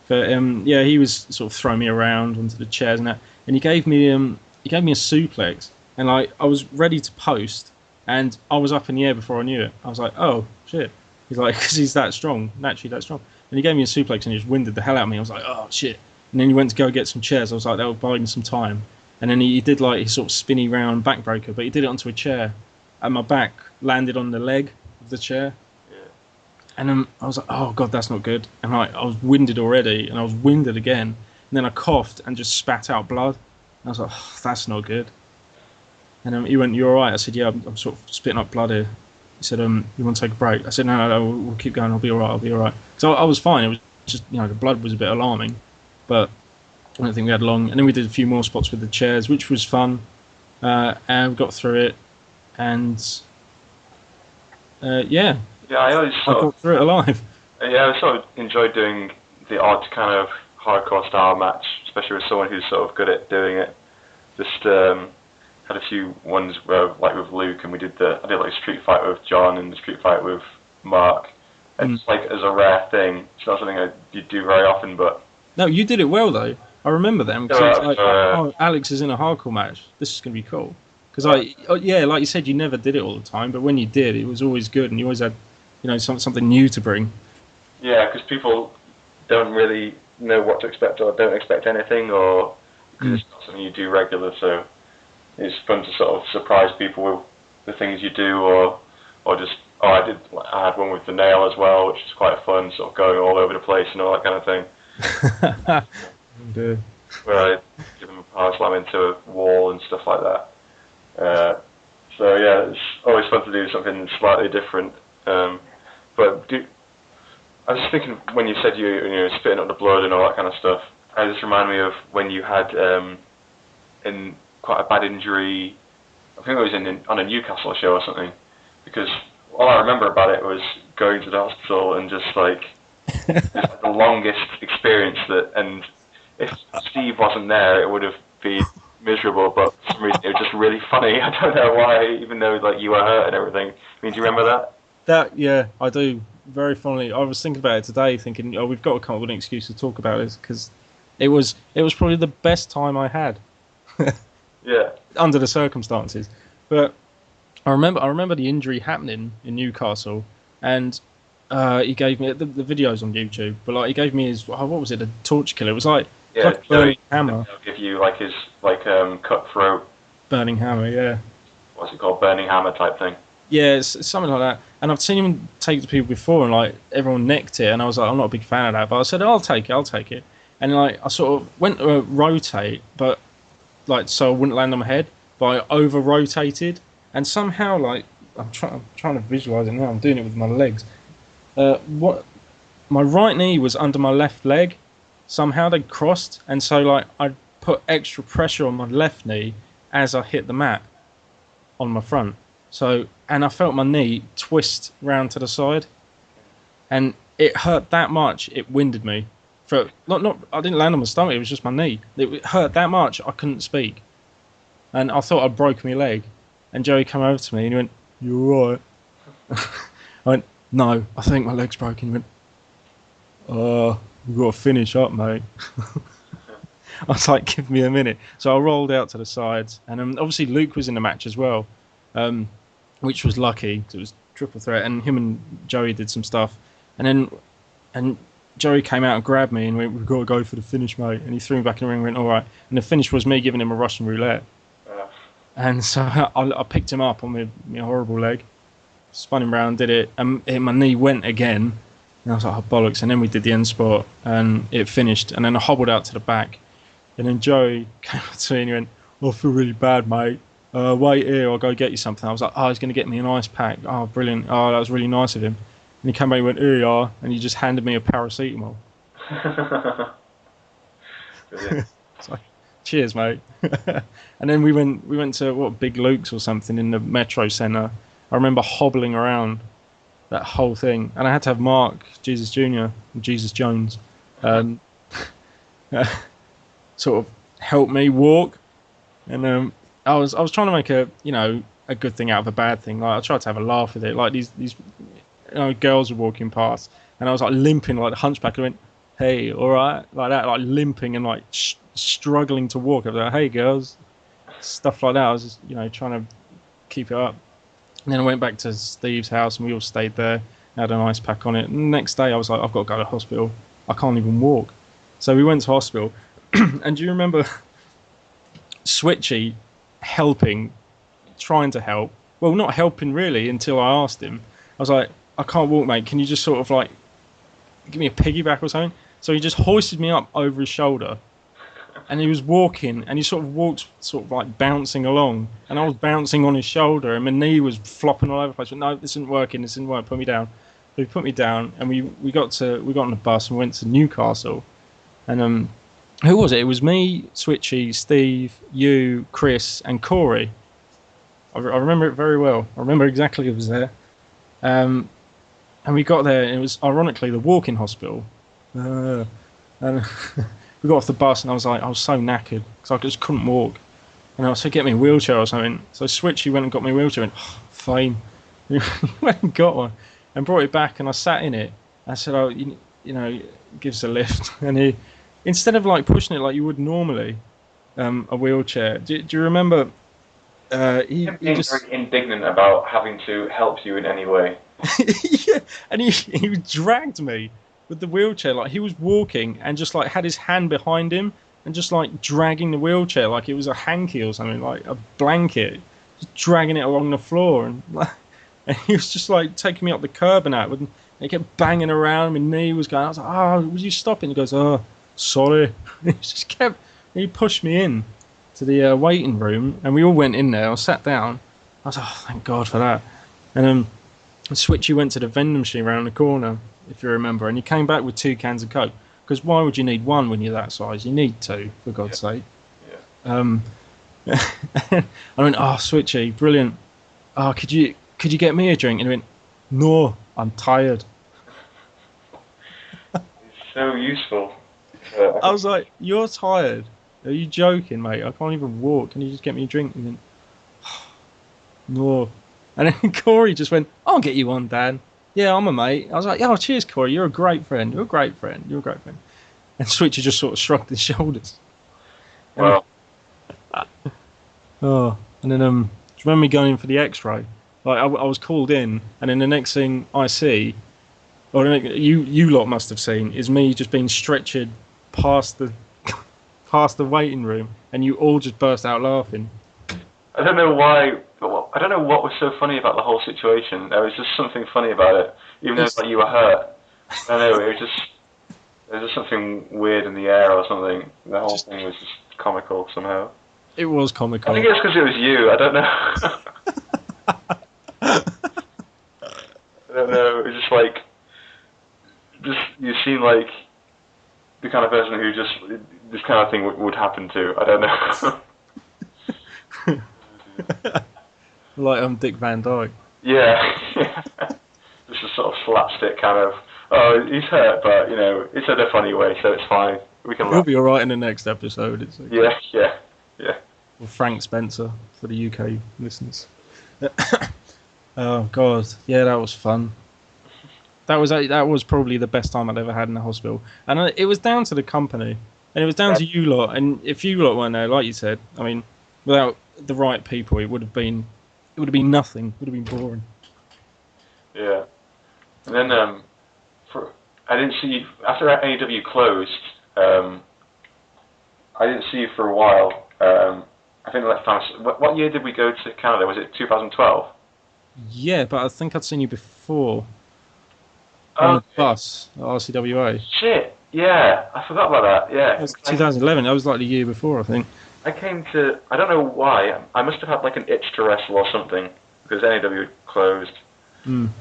Speaker 2: But yeah, he was sort of throwing me around onto the chairs and that. And he gave me a suplex, and like I was ready to post, and I was up in the air before I knew it. I was like, oh shit. He's like, because he's that strong, naturally that strong. And he gave me a suplex and he just winded the hell out of me. I was like, oh shit. And then he went to go get some chairs. I was like, that would buy him some time. And then he did like his sort of spinny round backbreaker, but he did it onto a chair, and my back landed on the leg of the chair. And I was like, oh, God, that's not good. And I was winded already, and I was winded again. And then I coughed and just spat out blood. And I was like, oh, that's not good. And he went, you all right? I said, yeah, I'm sort of spitting up blood here. He said, you want to take a break? I said, no, we'll keep going. I'll be all right. So I was fine. It was just, the blood was a bit alarming. But I don't think we had long. And then we did a few more spots with the chairs, which was fun. And we got through it. And, yeah.
Speaker 1: Yeah, I
Speaker 2: got through it alive.
Speaker 1: Yeah, I sort of enjoyed doing the odd kind of hardcore style match, especially with someone who's sort of good at doing it. Just had a few ones where, like with Luke, and I did like a street fight with John and the street fight with Mark. And it's like as a rare thing. It's not something you do very often, but
Speaker 2: no, you did it well though. I remember them because like, oh, Alex is in a hardcore match. This is gonna be cool. Because like you said, you never did it all the time, but when you did, it was always good, and you always had something new to bring.
Speaker 1: Yeah, because people don't really know what to expect or don't expect anything, or because it's not something you do regular, so it's fun to sort of surprise people with the things you do, or just, I had one with the nail as well, which is quite fun, sort of going all over the place and all that kind of thing.
Speaker 2: Dude.
Speaker 1: Where I give them a power slam into a wall and stuff like that. So yeah, it's always fun to do something slightly different. But I was thinking when you said you were spitting up the blood and all that kind of stuff, it just reminded me of when you had in quite a bad injury. I think it was on a Newcastle show or something. Because all I remember about it was going to the hospital and just like the longest experience and if Steve wasn't there, it would have been miserable. But for some reason, it was just really funny. I don't know why, even though like you were hurt and everything. I mean, do you remember that?
Speaker 2: Yeah, I do very fondly. I was thinking about it today, thinking, we've got to come up with an excuse to talk about this because it was probably the best time I had.
Speaker 1: Yeah.
Speaker 2: Under the circumstances, but I remember the injury happening in Newcastle, and he gave me the videos on YouTube. But like he gave me his what was it? A torch killer. It was like a burning hammer.
Speaker 1: They'll give you like his cutthroat.
Speaker 2: Burning hammer, yeah.
Speaker 1: What's it called? Burning hammer type thing.
Speaker 2: Yeah, it's something like that. And I've seen him take it to people before, and like everyone necked it, and I was like, I'm not a big fan of that, but I said, I'll take it. And like I sort of went to rotate, but like so I wouldn't land on my head. but I over rotated, and somehow like I'm trying to visualize it now. I'm doing it with my legs. What my right knee was under my left leg. Somehow they crossed, and so like I put extra pressure on my left knee as I hit the mat on my front. So and I felt my knee twist round to the side, and it hurt that much. It winded me. For not I didn't land on my stomach. It was just my knee. It hurt that much. I couldn't speak, and I thought I'd broken my leg. And Joey came over to me and he went, "You all right?" I went, "No, I think my leg's broken." He went, "We've got to finish up, mate." I was like, "Give me a minute." So I rolled out to the sides, and obviously Luke was in the match as well, which was lucky. It was triple threat, and him and Joey did some stuff, and Joey came out and grabbed me and went, "We've got to go for the finish, mate." And he threw me back in the ring and went, "All right." And the finish was me giving him a Russian roulette. And so I picked him up on my horrible leg, spun him round, did it, and my knee went again. And I was like, "Oh, bollocks." And then we did the end spot, and it finished. And then I hobbled out to the back. And then Joey came up to me and he went, "Oh, I feel really bad, mate. Wait here, I'll go get you something." I was like, "Oh, he's going to get me an ice pack." "Oh, brilliant. Oh, that was really nice of him." And he came back and went, "Here you are." And he just handed me a paracetamol. It's like, "Cheers, mate." And then we went to Big Luke's or something in the Metro Centre. I remember hobbling around that whole thing, and I had to have Mark Jesus Jr. Jesus Jones sort of help me walk. And I was trying to make a good thing out of a bad thing. Like I tried to have a laugh with it. Like these girls were walking past, and I was like limping like the hunchback. I went, "Hey, all right," like that, like limping and like struggling to walk. I was like, "Hey, girls," stuff like that. I was just trying to keep it up. And then I went back to Steve's house, and we all stayed there. Had an ice pack on it. And the next day, I was like, "I've got to go to hospital. I can't even walk." So we went to hospital. And do you remember Switchy helping, trying to help? Well, not helping really until I asked him. I was like, "I can't walk, mate. Can you just sort of like give me a piggyback or something?" So he just hoisted me up over his shoulder, and he was walking, and he sort of walked sort of like bouncing along, and I was bouncing on his shoulder, and my knee was flopping all over the place. But no, this isn't working. This isn't working. Put me down. So he put me down, and we got on the bus and went to Newcastle, and who was it? It was me, Switchy, Steve, you, Chris, and Corey. I remember it very well. I remember exactly who was there. And we got there, and it was ironically the walk-in hospital. And we got off the bus, and I was so knackered because I just couldn't walk. And I said, "Get me a wheelchair or something." So Switchy went and got me a wheelchair, and fine. He went and got one and brought it back, and I sat in it. I said, "Oh, give us a lift." And he, instead of like pushing it like you would normally, a wheelchair. Do you remember? He just
Speaker 1: very indignant about having to help you in any way.
Speaker 2: yeah, and he dragged me with the wheelchair. Like he was walking and just like had his hand behind him and just like dragging the wheelchair like it was a hanky or something, like a blanket, just dragging it along the floor. And he was just like taking me up the curb and that. And he kept banging around. My knee was going. I was like, "Oh, would you stop it?" And he goes, "Oh, sorry." He just kept. He pushed me in to the waiting room, and we all went in there. I sat down. I was like, "Oh, thank God for that." And Switchy went to the vending machine around the corner, if you remember, and he came back with 2 cans of Coke. Because why would you need one when you're that size? You need 2, for God's sake. Yeah. I went, "Oh, Switchy, brilliant. Oh, could you get me a drink?" And he went, "No, I'm tired."
Speaker 1: It's so useful.
Speaker 2: I was like, "You're tired? Are you joking, mate? I can't even walk. Can you just get me a drink?" And then, "No." And then Corey just went, "I'll get you one, Dan. Yeah, I'm a mate." I was like, "Oh, cheers, Corey. You're a great friend. You're a great friend. You're a great friend." And Switcher just sort of shrugged his shoulders.
Speaker 1: Well.
Speaker 2: And then do you remember me going in for the X-ray? Like I was called in, and then the next thing I see, or you lot must have seen, is me just being stretchered past the waiting room, and you all just burst out laughing.
Speaker 1: I don't know why. I don't know what was so funny about the whole situation. There was just something funny about it, even though like, you were hurt. I don't know. There was just something weird in the air or something. The whole thing was just comical somehow.
Speaker 2: It was
Speaker 1: I
Speaker 2: comical.
Speaker 1: think it's because it was you. I don't know. I don't know. It's just like, you seem like the kind of person who just this kind of thing would happen to. I don't know.
Speaker 2: Like Dick Van Dyke.
Speaker 1: Yeah. Just a sort of slapstick kind of. Oh, he's hurt, but it's in a funny way, so it's fine. We can
Speaker 2: He'll
Speaker 1: laugh.
Speaker 2: be all right in the next episode. It's okay.
Speaker 1: Yeah.
Speaker 2: Or Frank Spencer for the UK listeners. Oh God, yeah, that was fun. That was probably the best time I'd ever had in the hospital, and it was down to the company, and it was down to you lot. And if you lot weren't there, like you said, I mean, without the right people, it would have been nothing. It would have been boring.
Speaker 1: Yeah. And then I didn't see you after AEW closed. I didn't see you for a while. I think what year did we go to Canada? Was it 2012?
Speaker 2: Yeah, but I think I'd seen you before on the bus at RCWA.
Speaker 1: Shit. Yeah, I forgot about that. Yeah.
Speaker 2: It was 2011. That was like the year before, I think.
Speaker 1: I came to. I don't know why. I must have had like an itch to wrestle or something because NAW had closed. And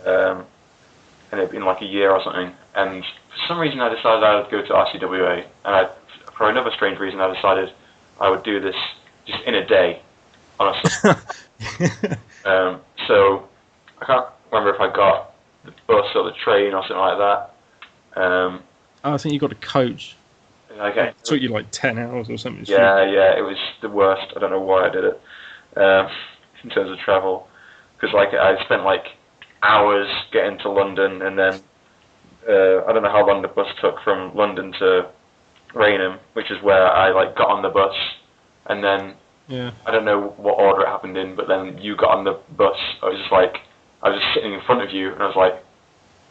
Speaker 1: it'd been like a year or something. And for some reason, I decided I would go to RCWA. And for another strange reason, I decided I would do this just in a day, honestly. So I can't remember if I got the bus or the train or something like that.
Speaker 2: I think you got a coach.
Speaker 1: Okay.
Speaker 2: It took you like 10 hours or something.
Speaker 1: Yeah, it was the worst. I don't know why I did it in terms of travel. Because I spent like hours getting to London, and then I don't know how long the bus took from London to Raynham, which is where I got on the bus, and then I don't know what order it happened in, but then you got on the bus. I was just sitting in front of you, and I was like,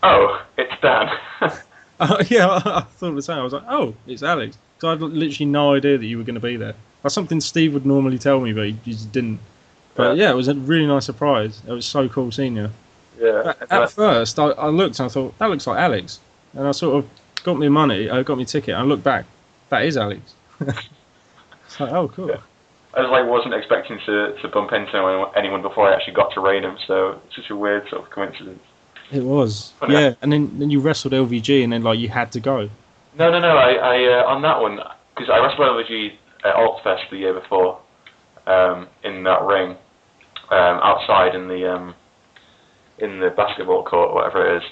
Speaker 1: oh, it's Dan.
Speaker 2: Yeah, I thought the same. I was like, oh, it's Alex. So I had literally no idea that you were going to be there. That's something Steve would normally tell me, but he just didn't. But yeah, it was a really nice surprise. It was so cool seeing you.
Speaker 1: Yeah.
Speaker 2: At first, I looked and I thought, that looks like Alex. And I sort of got me money, I got me ticket, and I looked back, that is Alex. It's like, oh, cool.
Speaker 1: Yeah. I wasn't expecting to bump into anyone before I actually got to Raynham, so it's such a weird sort of coincidence.
Speaker 2: It was. Yeah, and then you wrestled LVG, and then you had to go.
Speaker 1: No. I on that one, because I wrestled LVG at Altfest the year before, in that ring, outside in the basketball court, whatever it is.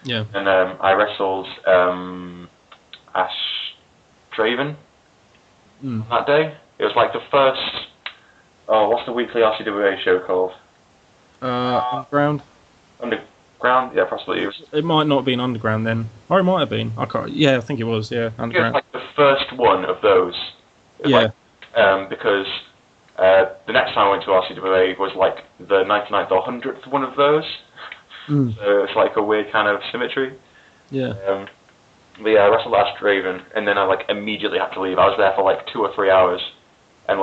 Speaker 2: Yeah.
Speaker 1: And I wrestled Ash Draven that day. It was like the first. Oh, what's the weekly RCWA show called?
Speaker 2: Underground.
Speaker 1: Underground, yeah, possibly.
Speaker 2: It might not have been Underground then, or it might have been. I can't. Yeah, I think it was. Yeah, Underground.
Speaker 1: It was like the first one of those.
Speaker 2: Yeah.
Speaker 1: Because the next time I went to RCWA was like the 99th or 100th one of those. So it's like a weird kind of symmetry.
Speaker 2: Yeah.
Speaker 1: But yeah, I wrestled Ash Draven, and then I immediately had to leave. I was there for 2 or 3 hours, and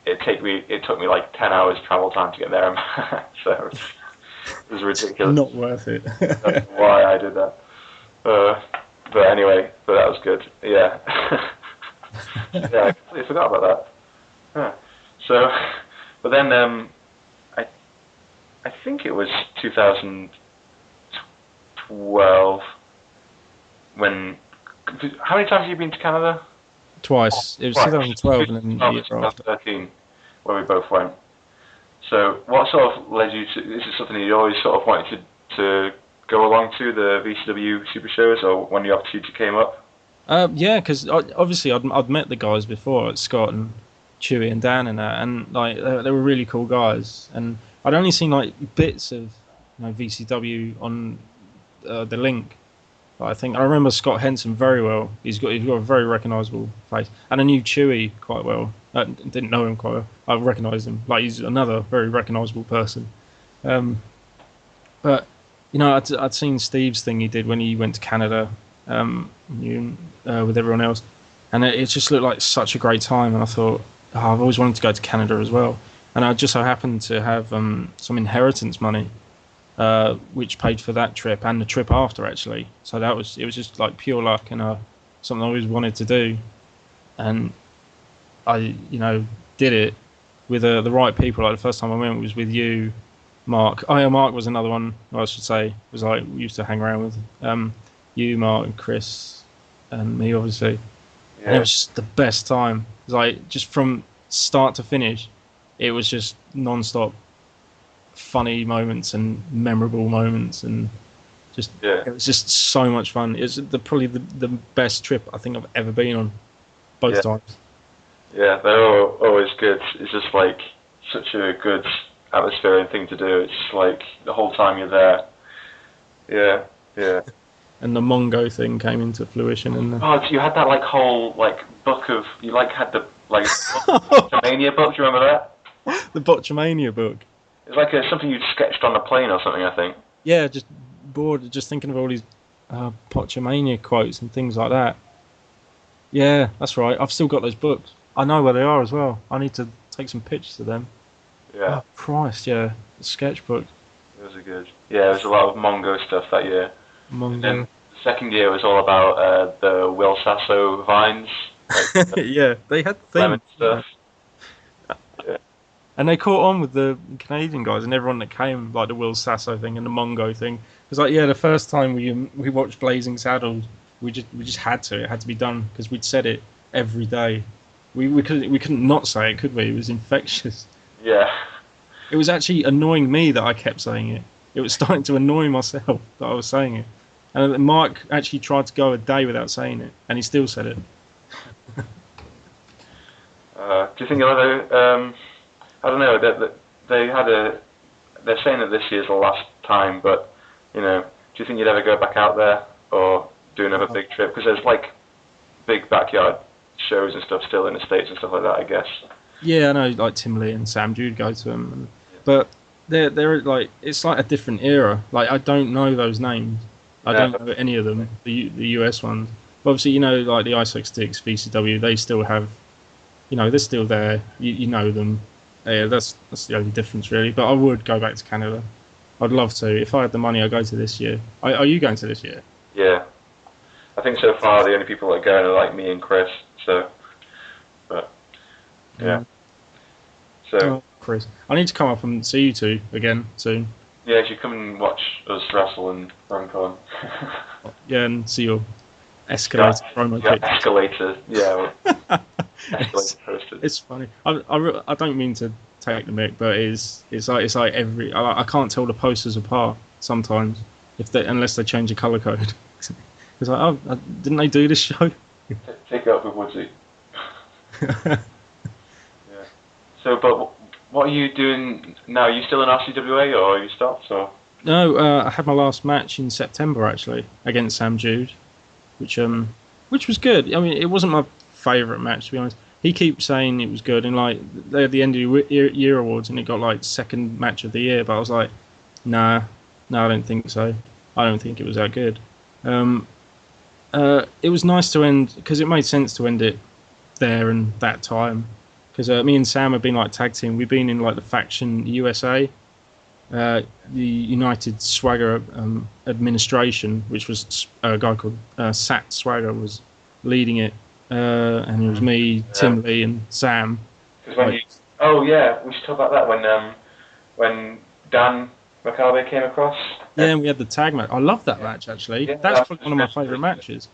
Speaker 1: it took me 10 hours travel time to get there and back. So it was ridiculous.
Speaker 2: Not worth it.
Speaker 1: That's why I did that. But anyway, that was good. Yeah. Yeah, I completely forgot about that. Huh. So, but then I think it was 2012 when. How many times have you been to Canada?
Speaker 2: Twice. It was 2012 and then the year after.
Speaker 1: 2013, where we both went. So, what sort of led you to? Is it something that you always sort of wanted to go along to the VCW Super Shows, or when the opportunity came up?
Speaker 2: Yeah, because obviously I'd met the guys before, Scott and Chewy and Dan and that, and they were really cool guys. And I'd only seen bits of VCW on the link. But I remember Scott Henson very well. He's got a very recognisable face, and I knew Chewy quite well. I didn't know him quite well. I recognised him. He's another very recognisable person. But I'd seen Steve's thing he did when he went to Canada with everyone else, and it just looked like such a great time. And I thought, I've always wanted to go to Canada as well. And I just so happened to have some inheritance money, which paid for that trip and the trip after actually. So it was just pure luck and something I always wanted to do. And I did it with the right people. Like the first time I went was with you, Mark. Oh yeah, Mark was another one. I should say was like we used to hang around with. You, Mark, and Chris, and me, obviously. And it was just the best time. It was like just from start to finish, it was just non-stop funny moments and memorable moments, and just it was just so much fun. It was probably the best trip I think I've ever been on, both times.
Speaker 1: Yeah, they're always good. It's just like such a good atmosphere and thing to do. It's just like the whole time you're there. Yeah, yeah.
Speaker 2: And the Mongo thing came into fruition. And
Speaker 1: so you had that like whole like book of you like had the like Botchamania book. Do you remember that?
Speaker 2: The Botchamania book.
Speaker 1: It's like something you'd sketched on a plane or something, I think.
Speaker 2: Yeah, just bored, just thinking of all these Botchamania quotes and things like that. Yeah, that's right. I've still got those books. I know where they are as well. I need to take some pictures of them.
Speaker 1: Yeah.
Speaker 2: Oh, Christ, yeah. The sketchbook.
Speaker 1: Those are good. Yeah, there was a lot of Mongo stuff that year.
Speaker 2: Mongo.
Speaker 1: And then the second year was all about the Will Sasso vines. Like,
Speaker 2: yeah, they had things.
Speaker 1: Stuff.
Speaker 2: Yeah. And they caught on with the Canadian guys and everyone that came, like the Will Sasso thing and the Mongo thing. It was like, yeah, the first time we watched Blazing Saddles, we just had to. It had to be done because we'd said it every day. We couldn't not say it, could we? It was infectious.
Speaker 1: Yeah.
Speaker 2: It was actually annoying me that I kept saying it. It was starting to annoy myself that I was saying it. And Mark actually tried to go a day without saying it, and he still said it.
Speaker 1: Do you think I don't know. They're saying that this year's the last time, but do you think you'd ever go back out there or do another big trip? Because there's like big backyard shows and stuff still in the States and stuff like that, I guess. Yeah,
Speaker 2: I know, like Tim Lee and Sam Jude go to them, but they're like it's like a different era. Like I don't know those names. I don't know any of them. The US ones. But obviously, like the Ice Sticks, VCW, they still have, they're still there. You know them. Yeah, that's the only difference really. But I would go back to Canada. I'd love to. If I had the money, I'd go to this year. Are you going to this year?
Speaker 1: Yeah. I think so far the only people that are going are like me and Chris. So, but yeah. So
Speaker 2: Chris, I need to come up and see you two again soon.
Speaker 1: Yeah, you should come and watch us wrestle and Runcon.
Speaker 2: Yeah, and see your escalator promo pictures.
Speaker 1: Escalator, yeah. Escalator posters.
Speaker 2: It's funny. I don't mean to take the mic, but it's like every I can't tell the posters apart sometimes unless they change the color code. It's like, didn't they do this show?
Speaker 1: Take it up with Woodsy. Yeah. So, but what are you doing now? Are you still in RCWA or are you stopped? Or?
Speaker 2: No, I had my last match in September actually against Sam Jude, which was good. I mean, it wasn't my favourite match to be honest. He keeps saying it was good, and like they had the end of the year awards, and it got like second match of the year. But I was like, no, I don't think so. I don't think it was that good. It was nice to end because it made sense to end it there and that time. Because me and Sam have been like tag team. We've been in like the faction USA, the United Swagger administration, which was a guy called Sat Swagger was leading it, and it was me, Tim Lee, and Sam.
Speaker 1: We should talk about that when Dan McConnell came across.
Speaker 2: Yeah, and we had the tag match. I love that match actually. Yeah, that's probably one of my favourite matches.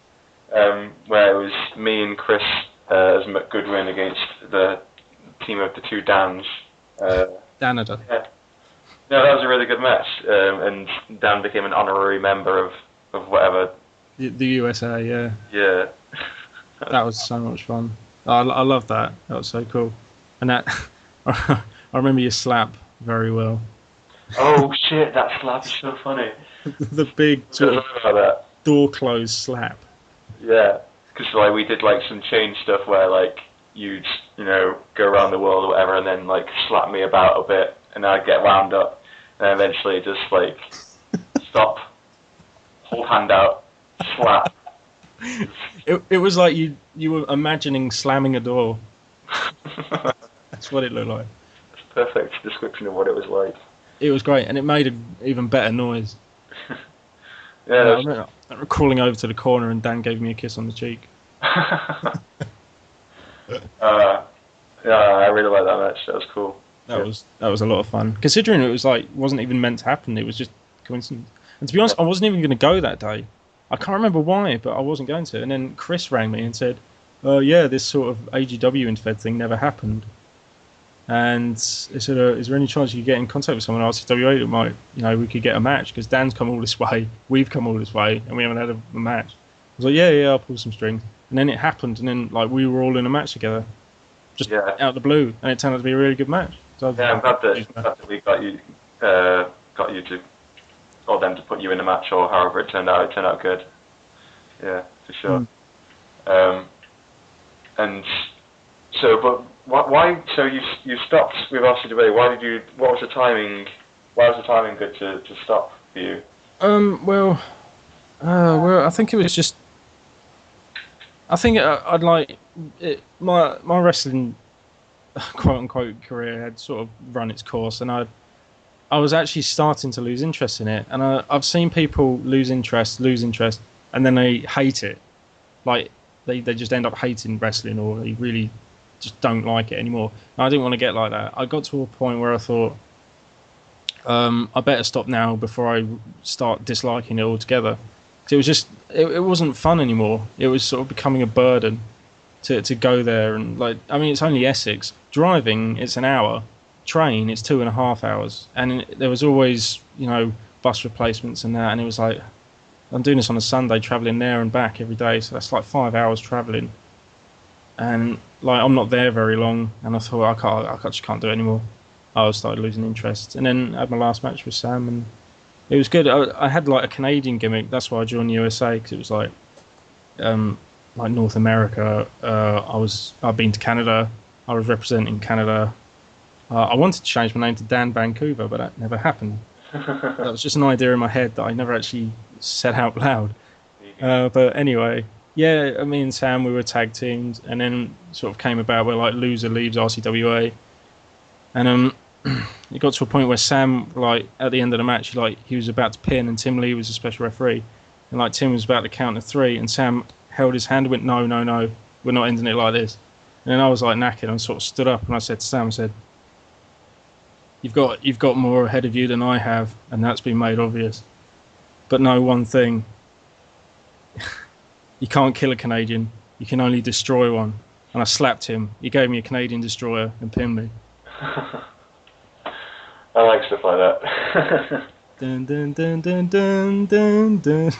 Speaker 1: Where it was me and Chris as McGoodwin against the team of the two Dans.
Speaker 2: Danada.
Speaker 1: Yeah. No, that was a really good match, and Dan became an honorary member of whatever.
Speaker 2: The USA, yeah.
Speaker 1: Yeah.
Speaker 2: That was so much fun. I love that. That was so cool. And that I remember your slap very well.
Speaker 1: Oh shit! That slap is so funny.
Speaker 2: The big sort of door closed slap.
Speaker 1: Yeah, because like we did like some chain stuff where like you'd go around the world or whatever, and then like slap me about a bit, and I'd get wound up, and eventually just like stop, hold hand out, slap.
Speaker 2: It was like you were imagining slamming a door. That's what it looked like.
Speaker 1: That's a perfect description of what it was like.
Speaker 2: It was great, and it made an even better noise.
Speaker 1: Yeah.
Speaker 2: I remember crawling over to the corner, and Dan gave me a kiss on the cheek.
Speaker 1: Yeah, I really like that match. That was cool.
Speaker 2: That was a lot of fun. Considering it was like wasn't even meant to happen. It was just coincidence. And to be honest, I wasn't even going to go that day. I can't remember why, but I wasn't going to. And then Chris rang me and said, "Oh yeah, this sort of AGW Infed thing never happened." And he said, "Is there any chance you could get in contact with someone at RCWA that might, we could get a match? Because Dan's come all this way, we've come all this way, and we haven't had a match." I was like, "Yeah, I'll pull some strings." And then it happened, and then like we were all in a match together, just out of the blue, and it turned out to be a really good match. So
Speaker 1: yeah, I'm glad that we got you to, or them to put you in a match, or however it turned out. It turned out good. Yeah, for sure. And so, but why? So you stopped with RCWA. Why did you? What was the timing? Why was the timing good to stop for you?
Speaker 2: Well, I think it was just. I think I'd like it, my wrestling quote unquote career had sort of run its course, and I was actually starting to lose interest in it. And I've seen people lose interest, and then they hate it. Like they just end up hating wrestling, or they really just don't like it anymore. And I didn't want to get like that. I got to a point where I thought, I better stop now before I start disliking it altogether. It was just it wasn't fun anymore. It was sort of becoming a burden to go there, and like it's only Essex. Driving it's an hour, train it's 2.5 hours, and there was always bus replacements and that, and it was like I'm doing this on a Sunday, travelling there and back every day, so that's like 5 hours travelling, and like I'm not there very long, and I thought I just can't do it anymore. I started losing interest, and then I had my last match with Sam, and it was good. I had like a Canadian gimmick. That's why I joined the USA, because it was like North America. I've been to Canada. I was representing Canada. I wanted to change my name to Dan Vancouver, but that never happened. That was just an idea in my head that I never actually said out loud. But anyway, yeah, me and Sam, we were tag teams, and then sort of came about where like loser leaves RCWA, and it got to a point where Sam, like at the end of the match, he was about to pin, and Tim Lee was a special referee, and like Tim was about to count to 3, and Sam held his hand and went, no, we're not ending it like this. And then I was like knackered, and sort of stood up, and I said to Sam, I said, you've got more ahead of you than I have, and that's been made obvious. But know one thing, you can't kill a Canadian, you can only destroy one. And I slapped him. He gave me a Canadian destroyer and pinned me.
Speaker 1: I like stuff like that.
Speaker 2: Dun dun dun dun dun dun dun.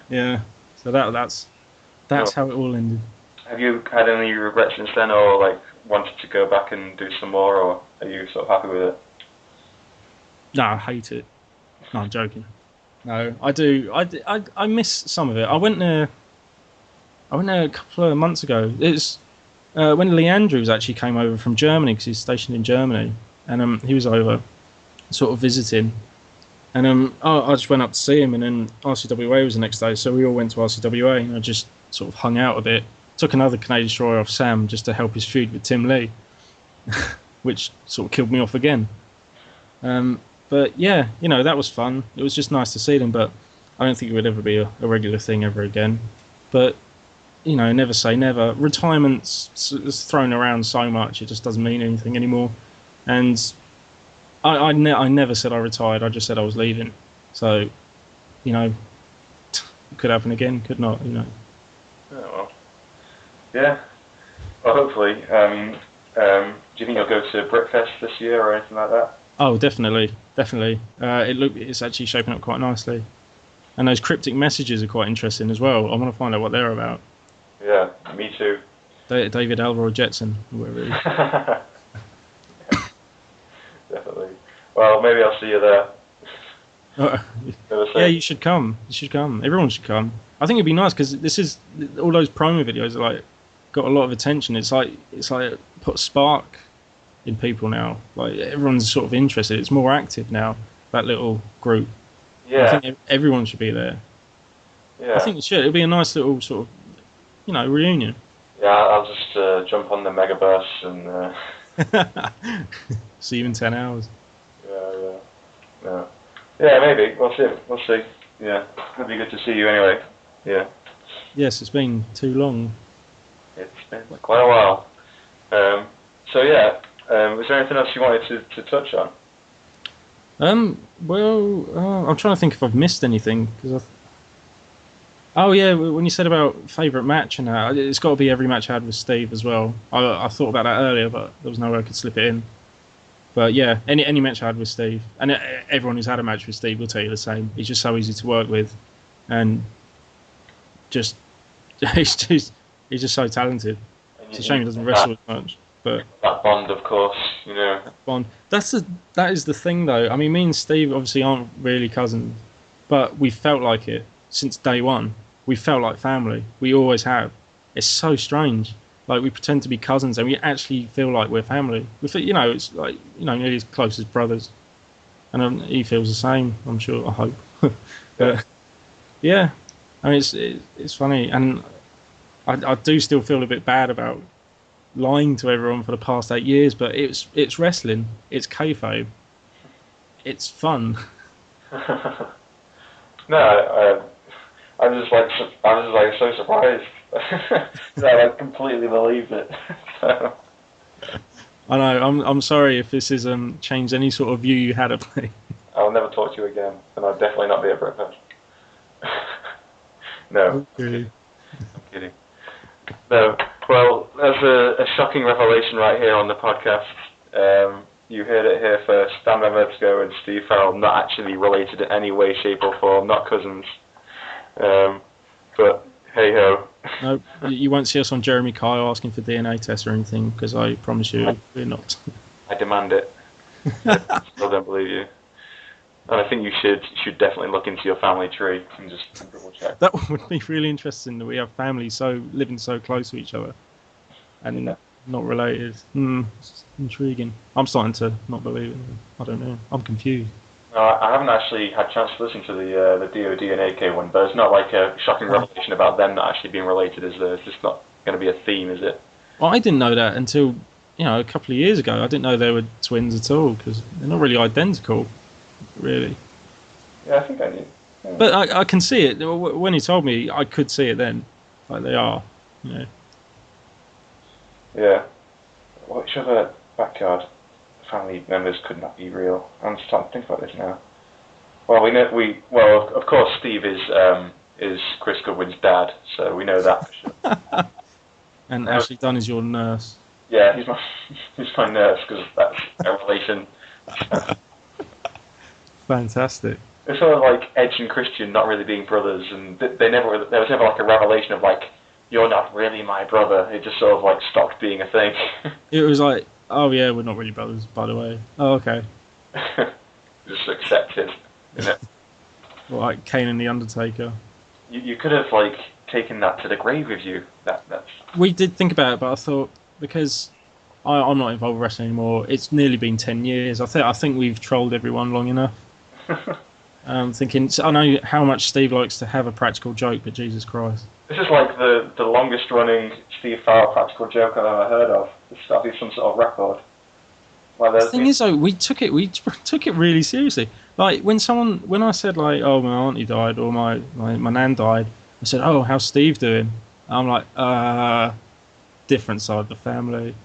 Speaker 2: Yeah, so that's how it all ended.
Speaker 1: Have you had any regrets since then, or like wanted to go back and do some more, or are you sort of happy with it?
Speaker 2: No, I hate it. No, I'm joking. No, I do. I miss some of it. I went there a couple of months ago. It's when Lee Andrews actually came over from Germany, because he's stationed in Germany, and he was over sort of visiting. And I just went up to see him, and then RCWA was the next day, so we all went to RCWA, and I just sort of hung out a bit. Took another Canadian destroyer off Sam just to help his feud with Tim Lee, which sort of killed me off again. But yeah, that was fun. It was just nice to see them, but I don't think it would ever be a regular thing ever again. But never say never. Retirement's thrown around so much, it just doesn't mean anything anymore. And I never said I retired. I just said I was leaving. So, it could happen again, could not.
Speaker 1: Oh, well. Yeah. Well, hopefully. Do you think you'll go to Britfest this year or anything like that?
Speaker 2: Oh, definitely. It's actually shaping up quite nicely. And those cryptic messages are quite interesting as well. I want to find out what they're about.
Speaker 1: Yeah, me too.
Speaker 2: David Alvaro Jetson, whatever it is.
Speaker 1: Definitely. Well, maybe I'll see you there.
Speaker 2: Yeah, you should come. Everyone should come. I think it'd be nice, because this is all those promo videos are like got a lot of attention. It's like put a spark in people now. Like everyone's sort of interested. It's more active now. That little group.
Speaker 1: Yeah.
Speaker 2: I think everyone should be there.
Speaker 1: Yeah.
Speaker 2: I think it should. It'll be a nice little sort of reunion.
Speaker 1: Yeah, I'll just jump on the Megabus and.
Speaker 2: See you in 10 hours.
Speaker 1: Yeah, maybe. We'll see. Yeah, it'd be good to see you anyway. Yeah.
Speaker 2: Yes, it's been too long.
Speaker 1: It's been quite a while. So yeah, was there anything else you wanted to touch on?
Speaker 2: Well, I'm trying to think if I've missed anything because oh yeah, when you said about favourite match and that, it's got to be every match I had with Steve as well. I thought about that earlier, but there was no way I could slip it in. But yeah, any match I had with Steve, and everyone who's had a match with Steve will tell you the same. He's just so easy to work with, and just he's just so talented. It's a shame he doesn't wrestle as much, but
Speaker 1: that bond, of course, you know.
Speaker 2: Bond. That is the thing though. I mean, me and Steve obviously aren't really cousins, but we felt like it since day one. We felt like family. We always have. It's so strange. Like we pretend to be cousins, and we actually feel like we're family. We feel, it's like nearly as close as brothers. And he feels the same. I'm sure. I hope. But yeah, I mean, it's funny, and I do still feel a bit bad about lying to everyone for the past 8 years. But it's wrestling. It's kayfabe. It's fun.
Speaker 1: No, I'm just like so surprised. that I completely believed it. So.
Speaker 2: I know. I'm sorry if this has changed any sort of view you had of me.
Speaker 1: I'll never talk to you again, and I'll definitely not be a Brit person. No.
Speaker 2: Okay.
Speaker 1: I'm kidding. No. Well, there's a shocking revelation right here on the podcast. You heard it here first. Dan Vertigo and Steve Farrell not actually related in any way, shape, or form. Not cousins. But hey ho.
Speaker 2: No, you won't see us on Jeremy Kyle asking for DNA tests or anything, because I promise you we're not.
Speaker 1: I demand it. I still don't believe you. And I think you should definitely look into your family tree and just double check.
Speaker 2: That would be really interesting that we have families living so close to each other and not related. It's intriguing. I'm starting to not believe it. I don't know. I'm confused.
Speaker 1: No, I haven't actually had a chance to listen to the DOD and AK one, but it's not like a shocking revelation about them not actually being related, is there? It's just not going to be a theme, is it?
Speaker 2: Well, I didn't know that until a couple of years ago. I didn't know they were twins at all, because they're not really identical, really.
Speaker 1: Yeah, I think I knew. Yeah.
Speaker 2: But I can see it. When he told me, I could see it then. Like they are,
Speaker 1: Yeah. Which other backyard family members could not be real? I'm starting to think about this now. Well, of course Steve is Chris Goodwin's dad, so we know that for sure.
Speaker 2: And Ashley Dunn is your nurse.
Speaker 1: Yeah, he's my nurse, because that's a relation.
Speaker 2: Fantastic.
Speaker 1: It's sort of like Edge and Christian not really being brothers, and there was never like a revelation of like, you're not really my brother. It just sort of like stopped being a thing.
Speaker 2: It was like, oh yeah, we're not really brothers, by the way. Oh, okay.
Speaker 1: Just accepted,
Speaker 2: Well, like Kane and the Undertaker.
Speaker 1: You could have like taken that to the grave with you. That's.
Speaker 2: We did think about it, but I thought, because I'm not involved with wrestling anymore. It's nearly been 10 years. I think we've trolled everyone long enough. Thinking, I know how much Steve likes to have a practical joke, but Jesus Christ.
Speaker 1: This is like the longest running Steve Farrell practical joke I've ever heard of. This has got to be some sort of record.
Speaker 2: The thing is, though, we took it really seriously. Like when I said like, oh, my auntie died or my nan died, I said, oh, how's Steve doing? I'm like, different side of the family.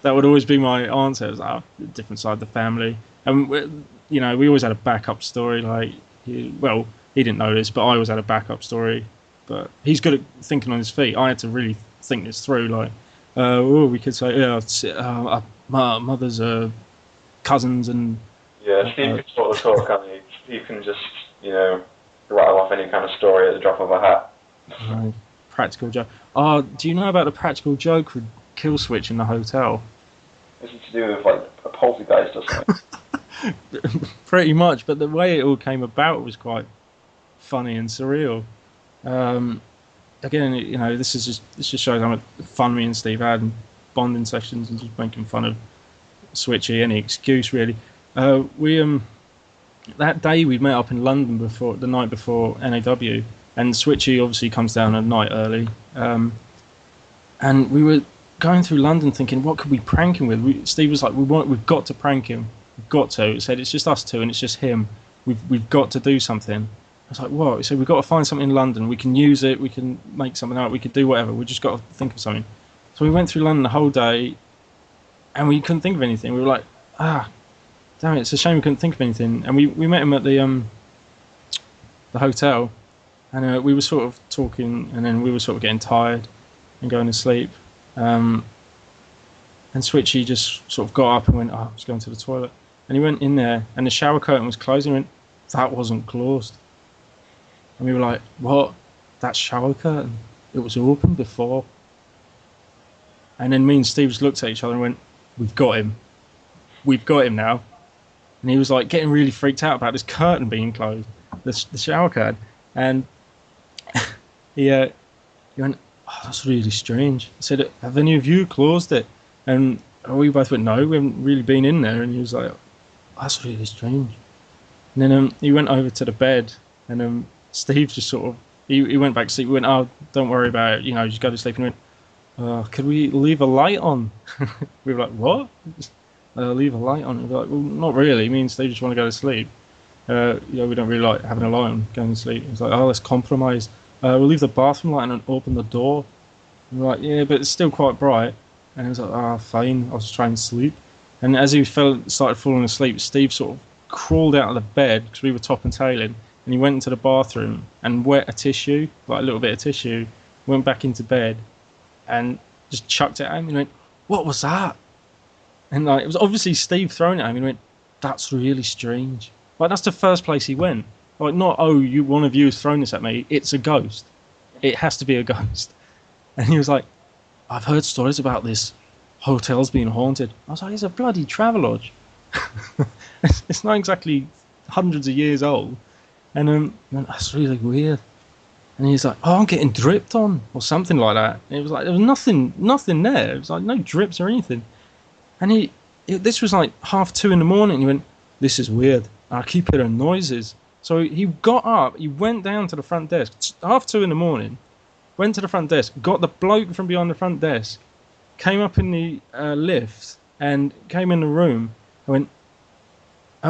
Speaker 2: That would always be my answer. It was, different side of the family. And we always had a backup story. Like, he didn't know this, but I always had a backup story. But he's good at thinking on his feet. I had to really think this through. Like, we could say, my mother's cousins and.
Speaker 1: Yeah, Steve can sort of talk, can't he? Steve can just, rattle off any kind of story at the drop of a hat.
Speaker 2: Right. Practical joke. Do you know about the practical joke with Kill Switch in the hotel?
Speaker 1: Is it to do with like a poltergeist or something?
Speaker 2: Pretty much, but the way it all came about was quite funny and surreal. Again, this just shows how much fun me and Steve had, and bonding sessions and just making fun of Switchy, any excuse really. That day we met up in London the night before NAW, and Switchy obviously comes down a night early, and we were going through London thinking, what could we prank him with? Steve was like, we've got to prank him. We've got to. It said it's just us two and it's just him. We've got to do something. was like, what? He said, we've got to find something in London. We can use it. We can make something out. We could do whatever. We just got to think of something. So we went through London the whole day, and we couldn't think of anything. We were like, damn it, it's a shame we couldn't think of anything. And we met him at the hotel, and we were sort of talking, and then we were sort of getting tired and going to sleep. And Switchy just sort of got up and went, I was going to the toilet. And he went in there, and the shower curtain was closed, and he went, that wasn't closed. And we were like, what? That shower curtain? It was open before. And then me and Steve just looked at each other and went, we've got him. We've got him now. And he was like getting really freaked out about this curtain being closed, the shower curtain. And he went, oh, that's really strange. I said, have any of you closed it? And we both went, no, we haven't really been in there. And he was like, oh, that's really strange. And then he went over to the bed, and Steve just sort of, he went back to sleep. We went, oh, don't worry about it, just go to sleep. And he went, could we leave a light on? We were like, what? Leave a light on? And we were like, well, not really. Me and Steve just want to go to sleep. We don't really like having a light on going to sleep. He's like, oh, let's compromise. We'll leave the bathroom light on and open the door. And we're like, yeah, but it's still quite bright. And he was like, fine, I'll just try and sleep. And as he started falling asleep, Steve sort of crawled out of the bed, because we were top and tailing, and he went into the bathroom and wet a tissue, like a little bit of tissue, went back into bed and just chucked it at him and went, what was that? And like, it was obviously Steve throwing it at him, and he went, that's really strange. Like, that's the first place he went. Like, not, oh, one of you has thrown this at me, it's a ghost. It has to be a ghost. And he was like, I've heard stories about this hotel's being haunted. I was like, it's a bloody Travelodge. It's not exactly hundreds of years old. And that's really weird. And he's like, oh, I'm getting dripped on, or something like that. And it was like, there was nothing there. It was like no drips or anything. And this was like 2:30 in the morning. And he went, this is weird. I keep hearing noises. So he got up, he went down to the front desk, 2:30 in the morning, went to the front desk, got the bloke from behind the front desk, came up in the lift, and came in the room. I went,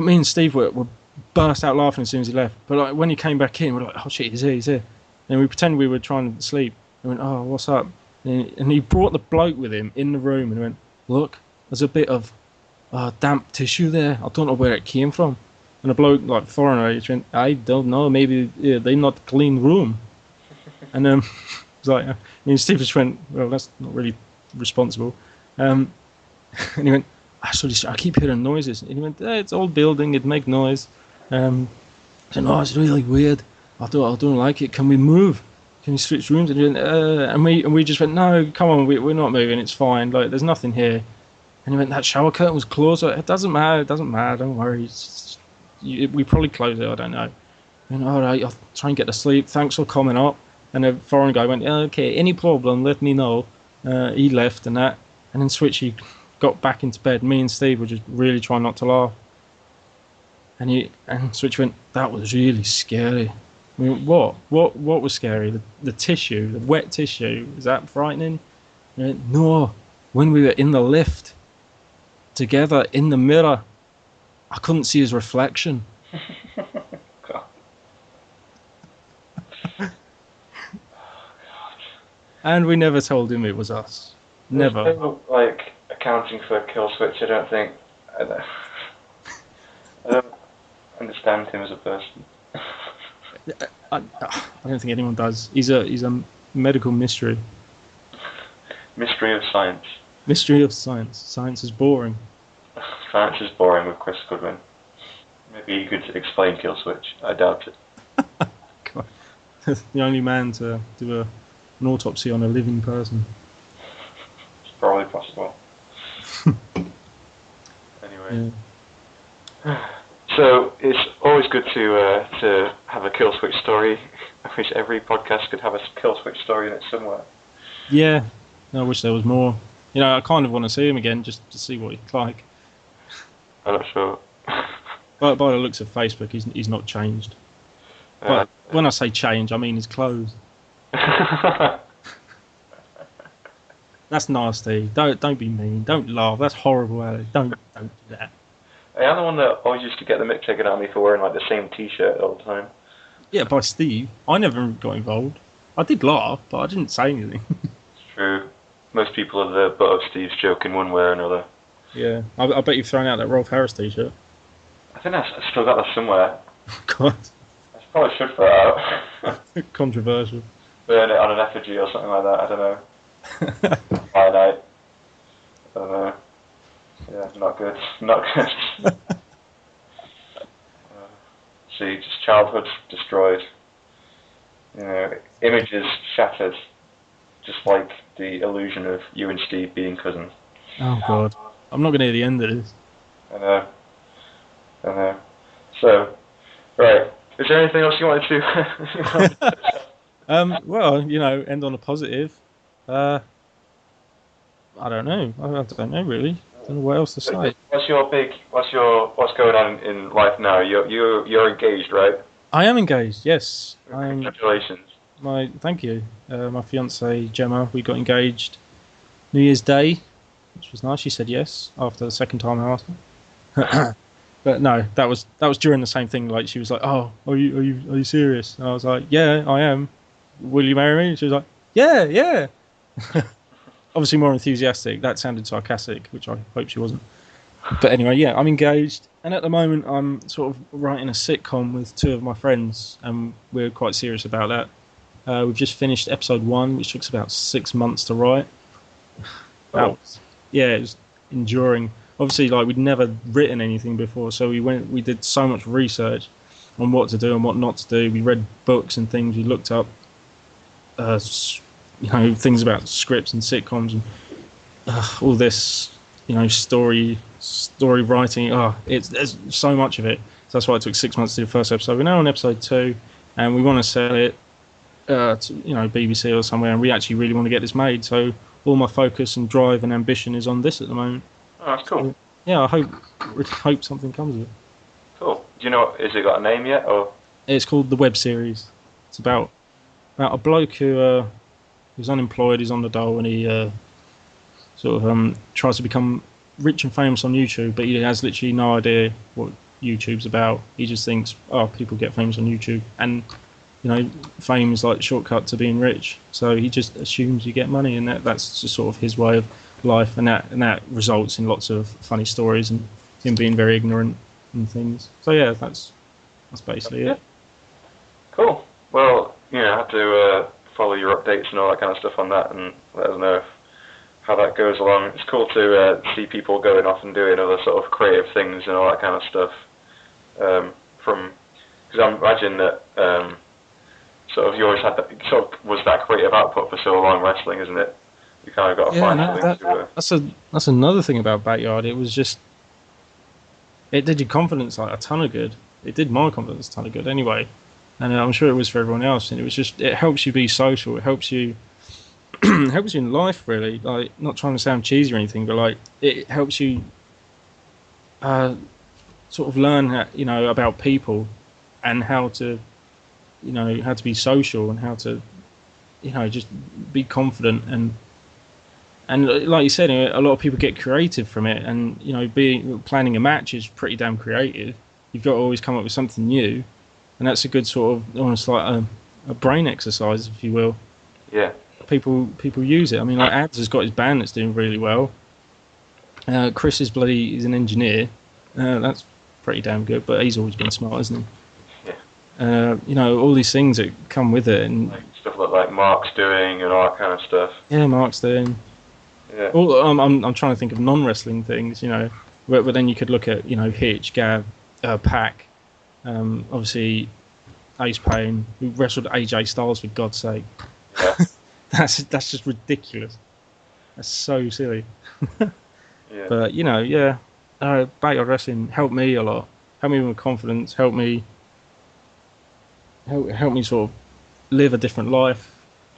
Speaker 2: me and Steve were burst out laughing as soon as he left. But like, when he came back in, we're like, oh shit, he's here. And we pretended we were trying to sleep. I went, oh, what's up? And he brought the bloke with him in the room and went, look, there's a bit of damp tissue there. I don't know where it came from. And the bloke, like foreigner, he went, I don't know, maybe they not clean room. And it was like, and Steve just went, well, that's not really responsible. And he went, actually, I keep hearing noises. And he went, it's old building, it make noise. I said, no, it's really weird. I don't like it. Can we move? Can you switch rooms? And he went, and we just went, no, come on, we're not moving. It's fine. Like, there's nothing here. And he went, that shower curtain was closed. It doesn't matter. Don't worry. We probably closed it. I don't know. And all right, I'll try and get to sleep. Thanks for coming up. And the foreign guy went, okay, any problem, let me know. He left and that. And then Switchy got back into bed. Me and Steve were just really trying not to laugh. And Switch went, that was really scary. I mean, what was scary? The tissue, the wet tissue. Is that frightening? He went, no, when we were in the lift together in the mirror, I couldn't see his reflection.
Speaker 1: God.
Speaker 2: And we never told him it was us. Never.
Speaker 1: There's no, like, accounting for Kill Switch, I don't think. I don't understand him as a person.
Speaker 2: I don't think anyone does. He's a medical mystery.
Speaker 1: Mystery of science.
Speaker 2: Mystery of science. Science is boring.
Speaker 1: Science is boring with Chris Goodwin. Maybe you could explain Kill Switch. I doubt it.
Speaker 2: God. The only man to do an autopsy on a living person.
Speaker 1: It's probably possible. Anyway. Yeah. So it's always good to have a Kill Switch story. I wish every podcast could have a Kill Switch story in it somewhere.
Speaker 2: Yeah, I wish there was more. I kind of want to see him again just to see what he's like.
Speaker 1: I'm not sure.
Speaker 2: By the looks of Facebook, he's not changed. But when I say change, I mean his clothes. That's nasty. Don't be mean. Don't laugh. That's horrible, Alex. Don't do that.
Speaker 1: I'm the one that always used to get the mick taken out of me for wearing like the same T-shirt all the time.
Speaker 2: Yeah, by Steve. I never got involved. I did laugh, but I didn't say anything.
Speaker 1: It's true. Most people are the butt of Steve's joke in one way or another.
Speaker 2: Yeah, I bet you've thrown out that Rolf Harris t-shirt.
Speaker 1: I think I still got that somewhere.
Speaker 2: God,
Speaker 1: I probably should throw it out.
Speaker 2: controversial.
Speaker 1: Burn it on an effigy or something like that. I don't know. By night. I don't know. Yeah, not good. Not good. See, just childhood destroyed. You know, images shattered. Just like the illusion of you and Steve being cousins.
Speaker 2: Oh God, I'm not going to hear the end of this.
Speaker 1: I know. I know. So, right. Is there anything else you wanted to?
Speaker 2: Well, end on a positive. I don't know. I don't know really. I don't know what else to say.
Speaker 1: What's going on in life now? You're engaged, right?
Speaker 2: I am engaged. Yes.
Speaker 1: Congratulations.
Speaker 2: Thank you. My fiance Gemma, we got engaged New Year's Day, which was nice. She said yes after the second time I asked her. But no, that was during the same thing. Like she was like, "Oh, are you serious?" And I was like, "Yeah, I am. Will you marry me?" And she was like, "Yeah, yeah." Obviously more enthusiastic. That sounded sarcastic, which I hope she wasn't. But anyway, yeah, I'm engaged, and at the moment I'm sort of writing a sitcom with two of my friends, and we're quite serious about that. We've just finished episode 1, which took us about 6 months to write. It was enduring. Obviously, like we'd never written anything before, so we did so much research on what to do and what not to do. We read books and things. We looked up, things about scripts and sitcoms and all this, story writing. There's so much of it. So that's why it took 6 months to do the first episode. We're now on episode 2, and we want to sell it to BBC or somewhere, and we actually really want to get this made. So all my focus and drive and ambition is on this at the moment.
Speaker 1: Oh, that's cool.
Speaker 2: So, yeah, I hope something comes of it.
Speaker 1: Cool. Do you know? Has it got a name yet? Or
Speaker 2: it's called the web series. It's about a bloke who's unemployed, he's on the dole, and he tries to become rich and famous on YouTube, but he has literally no idea what YouTube's about. He just thinks, people get famous on YouTube, and fame is like a shortcut to being rich. So he just assumes you get money, and that's just sort of his way of life, and that results in lots of funny stories and him being very ignorant and things. So yeah, that's basically it.
Speaker 1: Cool. Well, I have to follow your updates and all that kind of stuff on that, and let us know how that goes along. It's cool to see people going off and doing other sort of creative things and all that kind of stuff. Because I imagine that sort of you always had that sort of was that creative output for so long wrestling, isn't it? You kind of got to find something to.
Speaker 2: That's another thing about Backyard. It was just it did your confidence like a ton of good. It did my confidence a ton of good anyway, and I'm sure it was for everyone else. And it helps you be social. It helps you. Helps you in life, really. Like, not trying to sound cheesy or anything, but like it helps you sort of learn about people and how to be social and how to just be confident and like you said, a lot of people get creative from it, and planning a match is pretty damn creative. You've got to always come up with something new, and that's a good sort of almost like a brain exercise, if you will.
Speaker 1: Yeah.
Speaker 2: People use it. I mean, like Ads has got his band that's doing really well. Chris he's an engineer. That's pretty damn good, but he's always been smart, isn't he?
Speaker 1: Yeah.
Speaker 2: All these things that come with it, and
Speaker 1: like stuff like Mark's doing and all that kind of stuff.
Speaker 2: Yeah, Mark's doing.
Speaker 1: Yeah.
Speaker 2: I'm trying to think of non-wrestling things, but then you could look at Hitch, Gav, Pac, obviously Ace Payne, who wrestled AJ Styles, for God's sake.
Speaker 1: Yeah.
Speaker 2: That's just ridiculous. That's so silly.
Speaker 1: Yeah.
Speaker 2: But Backyard Wrestling helped me a lot. Helped me with confidence. Helped me sort of live a different life,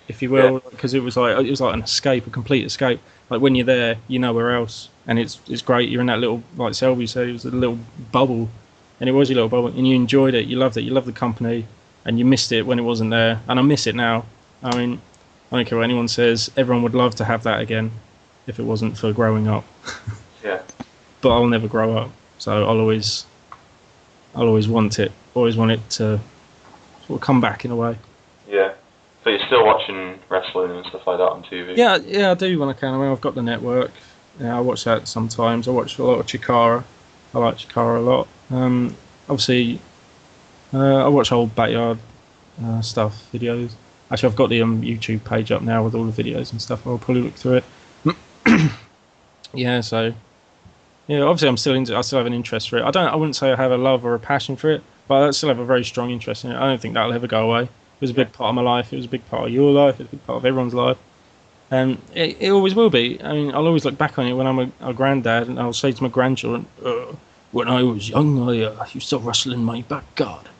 Speaker 2: if you will, because it was like an escape, a complete escape. Like when you're there, you're nowhere else, and it's great. You're in that little, like Selby said, it was a little bubble, and it was a little bubble, and you enjoyed it. You loved it. You loved the company, and you missed it when it wasn't there. And I miss it now. I mean, I don't care what anyone says. Everyone would love to have that again, if it wasn't for growing up.
Speaker 1: Yeah.
Speaker 2: But I'll never grow up, so I'll always want it. Always want it to sort of come back in a way.
Speaker 1: Yeah. So you're still watching wrestling and stuff like that on TV?
Speaker 2: Yeah, I do when I can. I mean, I've got the network. Yeah, I watch that sometimes. I watch a lot of Chikara. I like Chikara a lot. Obviously, I watch old Backyard stuff, videos. Actually, I've got the YouTube page up now with all the videos and stuff. I'll probably look through it. Yeah, so yeah, obviously I still have an interest for it. I wouldn't say I have a love or a passion for it, but I still have a very strong interest in it. I don't think that'll ever go away. It was a big part of my life. It was a big part of your life. It was a big part of everyone's life. And it always will be. I mean, I'll always look back on it when I'm a granddad, and I'll say to my grandchildren, when I was young, I used to wrestle in my back garden.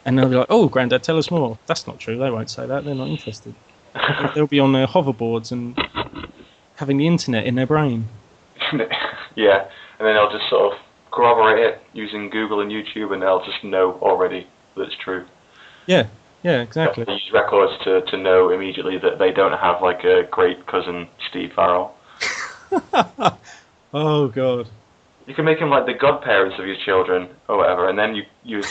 Speaker 2: And they'll be like, oh, Granddad, tell us more. That's not true. They won't say that. They're not interested. They'll be on their hoverboards and having the internet in their brain.
Speaker 1: Yeah, and then they'll just sort of corroborate it using Google and YouTube, and they'll just know already that it's true.
Speaker 2: Yeah, exactly.
Speaker 1: They use records to know immediately that they don't have like a great cousin, Steve Farrell.
Speaker 2: Oh, God.
Speaker 1: You can make him like the godparents of your children or whatever, and then you're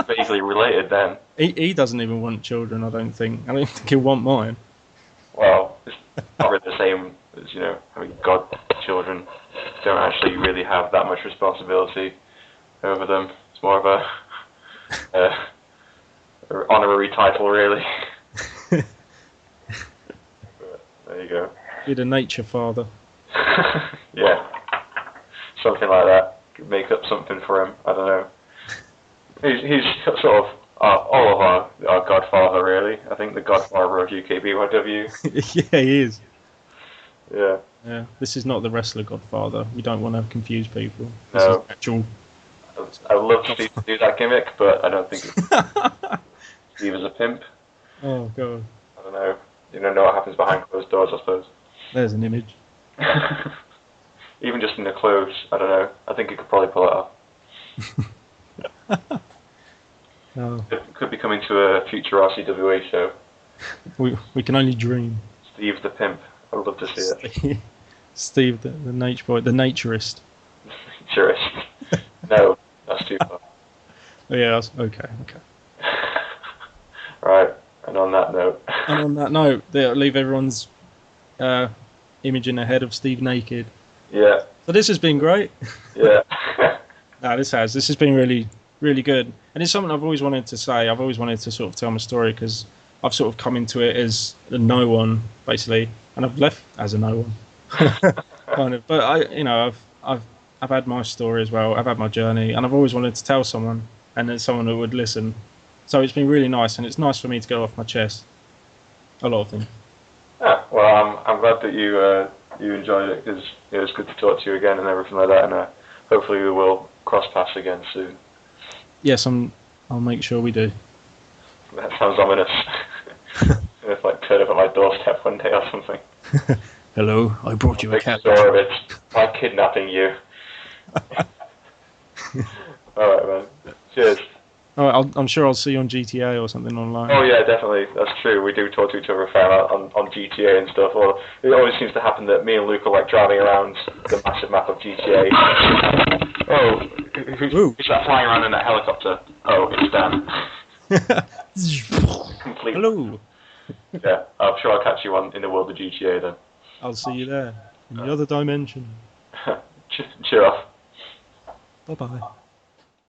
Speaker 1: vaguely related then.
Speaker 2: He doesn't even want children, I don't think. I don't think he'll want mine.
Speaker 1: Well, it's not really the same as, you know, having godchildren. Don't actually really have that much responsibility over them. It's more of a honorary title, really. But there you go.
Speaker 2: You're the nature father.
Speaker 1: Yeah. Something like that. Could make up something for him. I don't know. He's sort of all of our godfather, really. I think the godfather of UKBYW.
Speaker 2: Yeah, he is.
Speaker 1: Yeah.
Speaker 2: Yeah. This is not the wrestler godfather. We don't want to confuse people.
Speaker 1: No.
Speaker 2: This is actual.
Speaker 1: I would love Steve to do that gimmick, but I don't think Steve is a pimp.
Speaker 2: Oh, God.
Speaker 1: I don't know. You don't know what happens behind closed doors, I suppose.
Speaker 2: There's an image.
Speaker 1: Even just in the clothes, I don't know. I think he could probably pull it off.
Speaker 2: Oh.
Speaker 1: Could be coming to a future RCWA show.
Speaker 2: We can only dream.
Speaker 1: Steve the pimp. I'd love to see it.
Speaker 2: Steve the nature boy, the naturist.
Speaker 1: Naturist. No, that's too far.
Speaker 2: Oh, yeah, that's okay.
Speaker 1: Right, and on that note.
Speaker 2: And on that note, they'll leave everyone's image in their head of Steve naked.
Speaker 1: Yeah.
Speaker 2: So this has been great.
Speaker 1: Yeah.
Speaker 2: No, this has been really, really good. And it's something I've always wanted to say. I've always wanted to sort of tell my story because I've sort of come into it as a no one, basically, and I've left as a no one, kind of. But I've had my story as well. I've had my journey, and I've always wanted to tell someone, and there's someone who would listen. So it's been really nice, and it's nice for me to get off my chest. A lot of things.
Speaker 1: Yeah, well, I'm glad that you enjoyed it because it was good to talk to you again and everything like that, and hopefully we will cross paths again soon.
Speaker 2: Yes, I'll make sure we do.
Speaker 1: That sounds ominous. If like turn up at my doorstep one day or something.
Speaker 2: Hello, I brought you a cat.
Speaker 1: Story of it by kidnapping you. All right, man. Cheers.
Speaker 2: All right, I'm sure I'll see you on GTA or something online.
Speaker 1: Oh yeah, definitely. That's true. We do talk to each other a fair amount on GTA and stuff. Or it always seems to happen that me and Luke are like driving around the massive map of GTA. Oh, who's that flying around in that helicopter? Oh, it's Dan. Completely.
Speaker 2: Hello.
Speaker 1: Yeah, I'm sure I'll catch you in the world of GTA then.
Speaker 2: I'll see you there in the other dimension.
Speaker 1: Cheer off.
Speaker 2: Bye bye.